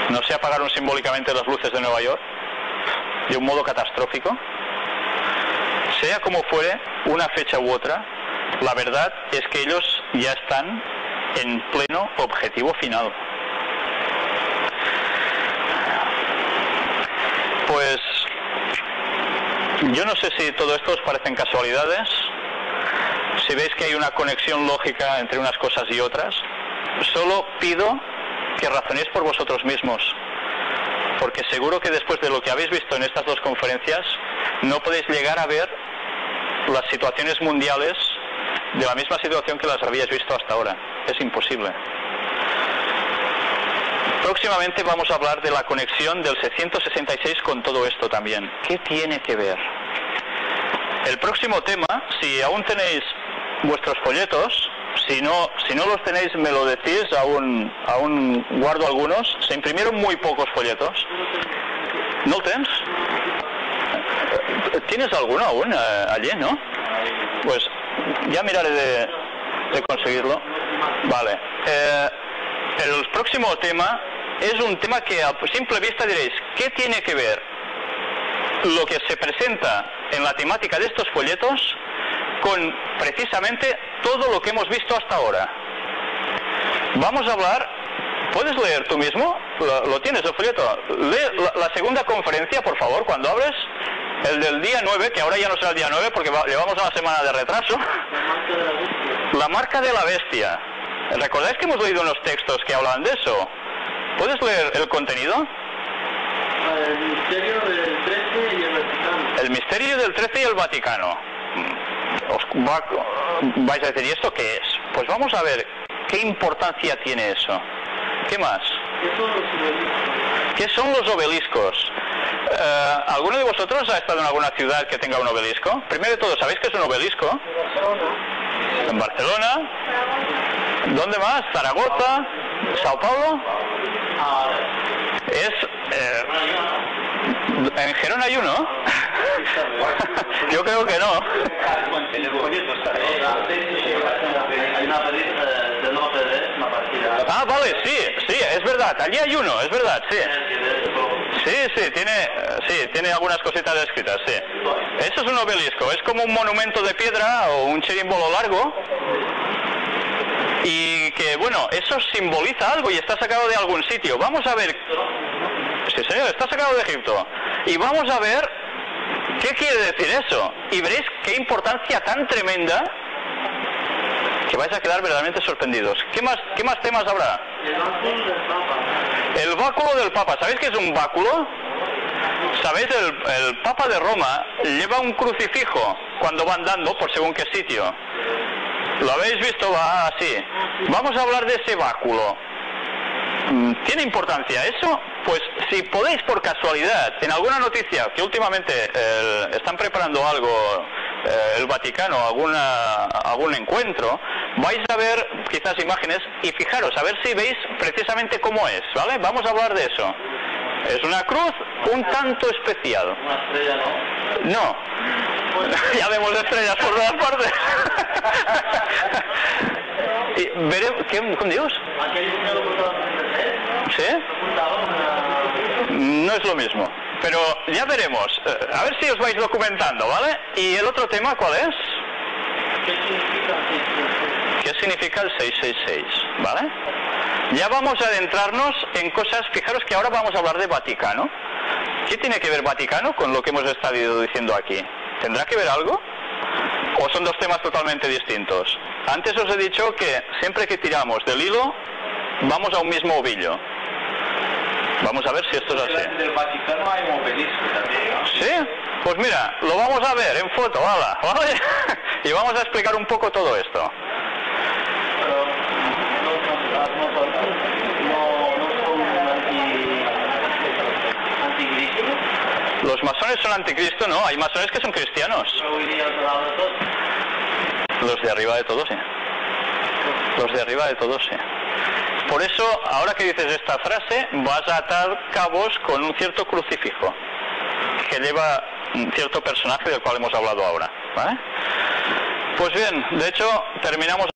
¿No se apagaron simbólicamente las luces de Nueva York de un modo catastrófico? Sea como fuere, una fecha u otra, la verdad es que ellos ya están en pleno objetivo final. Pues yo no sé si todo esto os parecen casualidades, si veis que hay una conexión lógica entre unas cosas y otras. Solo pido que razonéis por vosotros mismos, porque seguro que después de lo que habéis visto en estas dos conferencias no podéis llegar a ver las situaciones mundiales de la misma situación que las habíais visto hasta ahora. Es imposible. Próximamente vamos a hablar de la conexión del 666 con todo esto también. ¿Qué tiene que ver? El próximo tema, si aún tenéis vuestros folletos, si no los tenéis me lo decís, aún guardo algunos. Se imprimieron muy pocos folletos. ¿No tens? ¿Tienes alguno aún allí, no? Pues ya miraré de conseguirlo. Vale. El próximo tema es un tema que a simple vista diréis, ¿qué tiene que ver lo que se presenta en la temática de estos folletos con precisamente todo lo que hemos visto hasta ahora? Vamos a hablar, ¿puedes leer tú mismo? ¿Lo tienes el folleto? Lee la segunda conferencia, por favor, cuando abres. El del día 9, que ahora ya no será el día 9 porque llevamos una semana de retraso. La marca de la bestia. ¿Recordáis que hemos leído unos textos que hablaban de eso? ¿Puedes leer el contenido? El misterio del 13 y el Vaticano. El misterio del 13 y el Vaticano. Vais a decir, ¿y esto qué es? Pues vamos a ver qué importancia tiene eso. ¿Qué más? ¿Qué son los obeliscos? ¿Qué son los obeliscos? ¿Alguno de vosotros ha estado en alguna ciudad que tenga un obelisco? Primero de todo, ¿sabéis qué es un obelisco? En Barcelona. ¿Dónde más? ¿Zaragoza? ¿Sao Paulo? Es... ¿En Gerona hay uno? Yo creo que no. Ah, vale, sí, es verdad, allí hay uno, es verdad, sí. Sí, tiene algunas cositas escritas, sí. Eso es un obelisco, es como un monumento de piedra o un chirimbolo largo. Y que, bueno, eso simboliza algo y está sacado de algún sitio. Vamos a ver... Sí, señor, está sacado de Egipto. Y vamos a ver qué quiere decir eso. Y veréis qué importancia tan tremenda que vais a quedar verdaderamente sorprendidos. ¿Qué más temas habrá? El báculo del Papa. ¿Sabéis qué es un báculo? ¿Sabéis? El Papa de Roma lleva un crucifijo cuando va andando por según qué sitio. ¿Lo habéis visto? Va así. Vamos a hablar de ese báculo. ¿Tiene importancia eso? Pues si podéis por casualidad, en alguna noticia que últimamente están preparando algo, el Vaticano, algún encuentro, vais a ver quizás imágenes y fijaros, a ver si veis precisamente cómo es, ¿vale? Vamos a hablar de eso. Es una cruz un tanto especial. Una estrella, ¿no? No. Ya vemos estrellas por todas partes. Y veremos... ¿Qué? ¿Con Dios? ¿Sí? No es lo mismo. Pero ya veremos. A ver si os vais documentando, ¿vale? ¿Y el otro tema cuál es? ¿Qué significa el 666? ¿Vale? Ya vamos a adentrarnos en cosas... Fijaros que ahora vamos a hablar de Vaticano. ¿Qué tiene que ver Vaticano con lo que hemos estado diciendo aquí? ¿Tendrá que ver algo? ¿O son dos temas totalmente distintos? Antes os he dicho que siempre que tiramos del hilo, vamos a un mismo ovillo. Vamos a ver si esto es así. En el Vaticano hay un obelisco también, ¿no? ¿Sí? Pues mira, lo vamos a ver en foto, ¿vale? Y vamos a explicar un poco todo esto. Pero no son anticristo. Los masones son anticristo, ¿no? Hay masones que son cristianos. Los de arriba de todos, sí. Los de arriba de todos, sí. Por eso, ahora que dices esta frase, vas a atar cabos con un cierto crucifijo que lleva un cierto personaje del cual hemos hablado ahora, ¿vale? Pues bien, de hecho, terminamos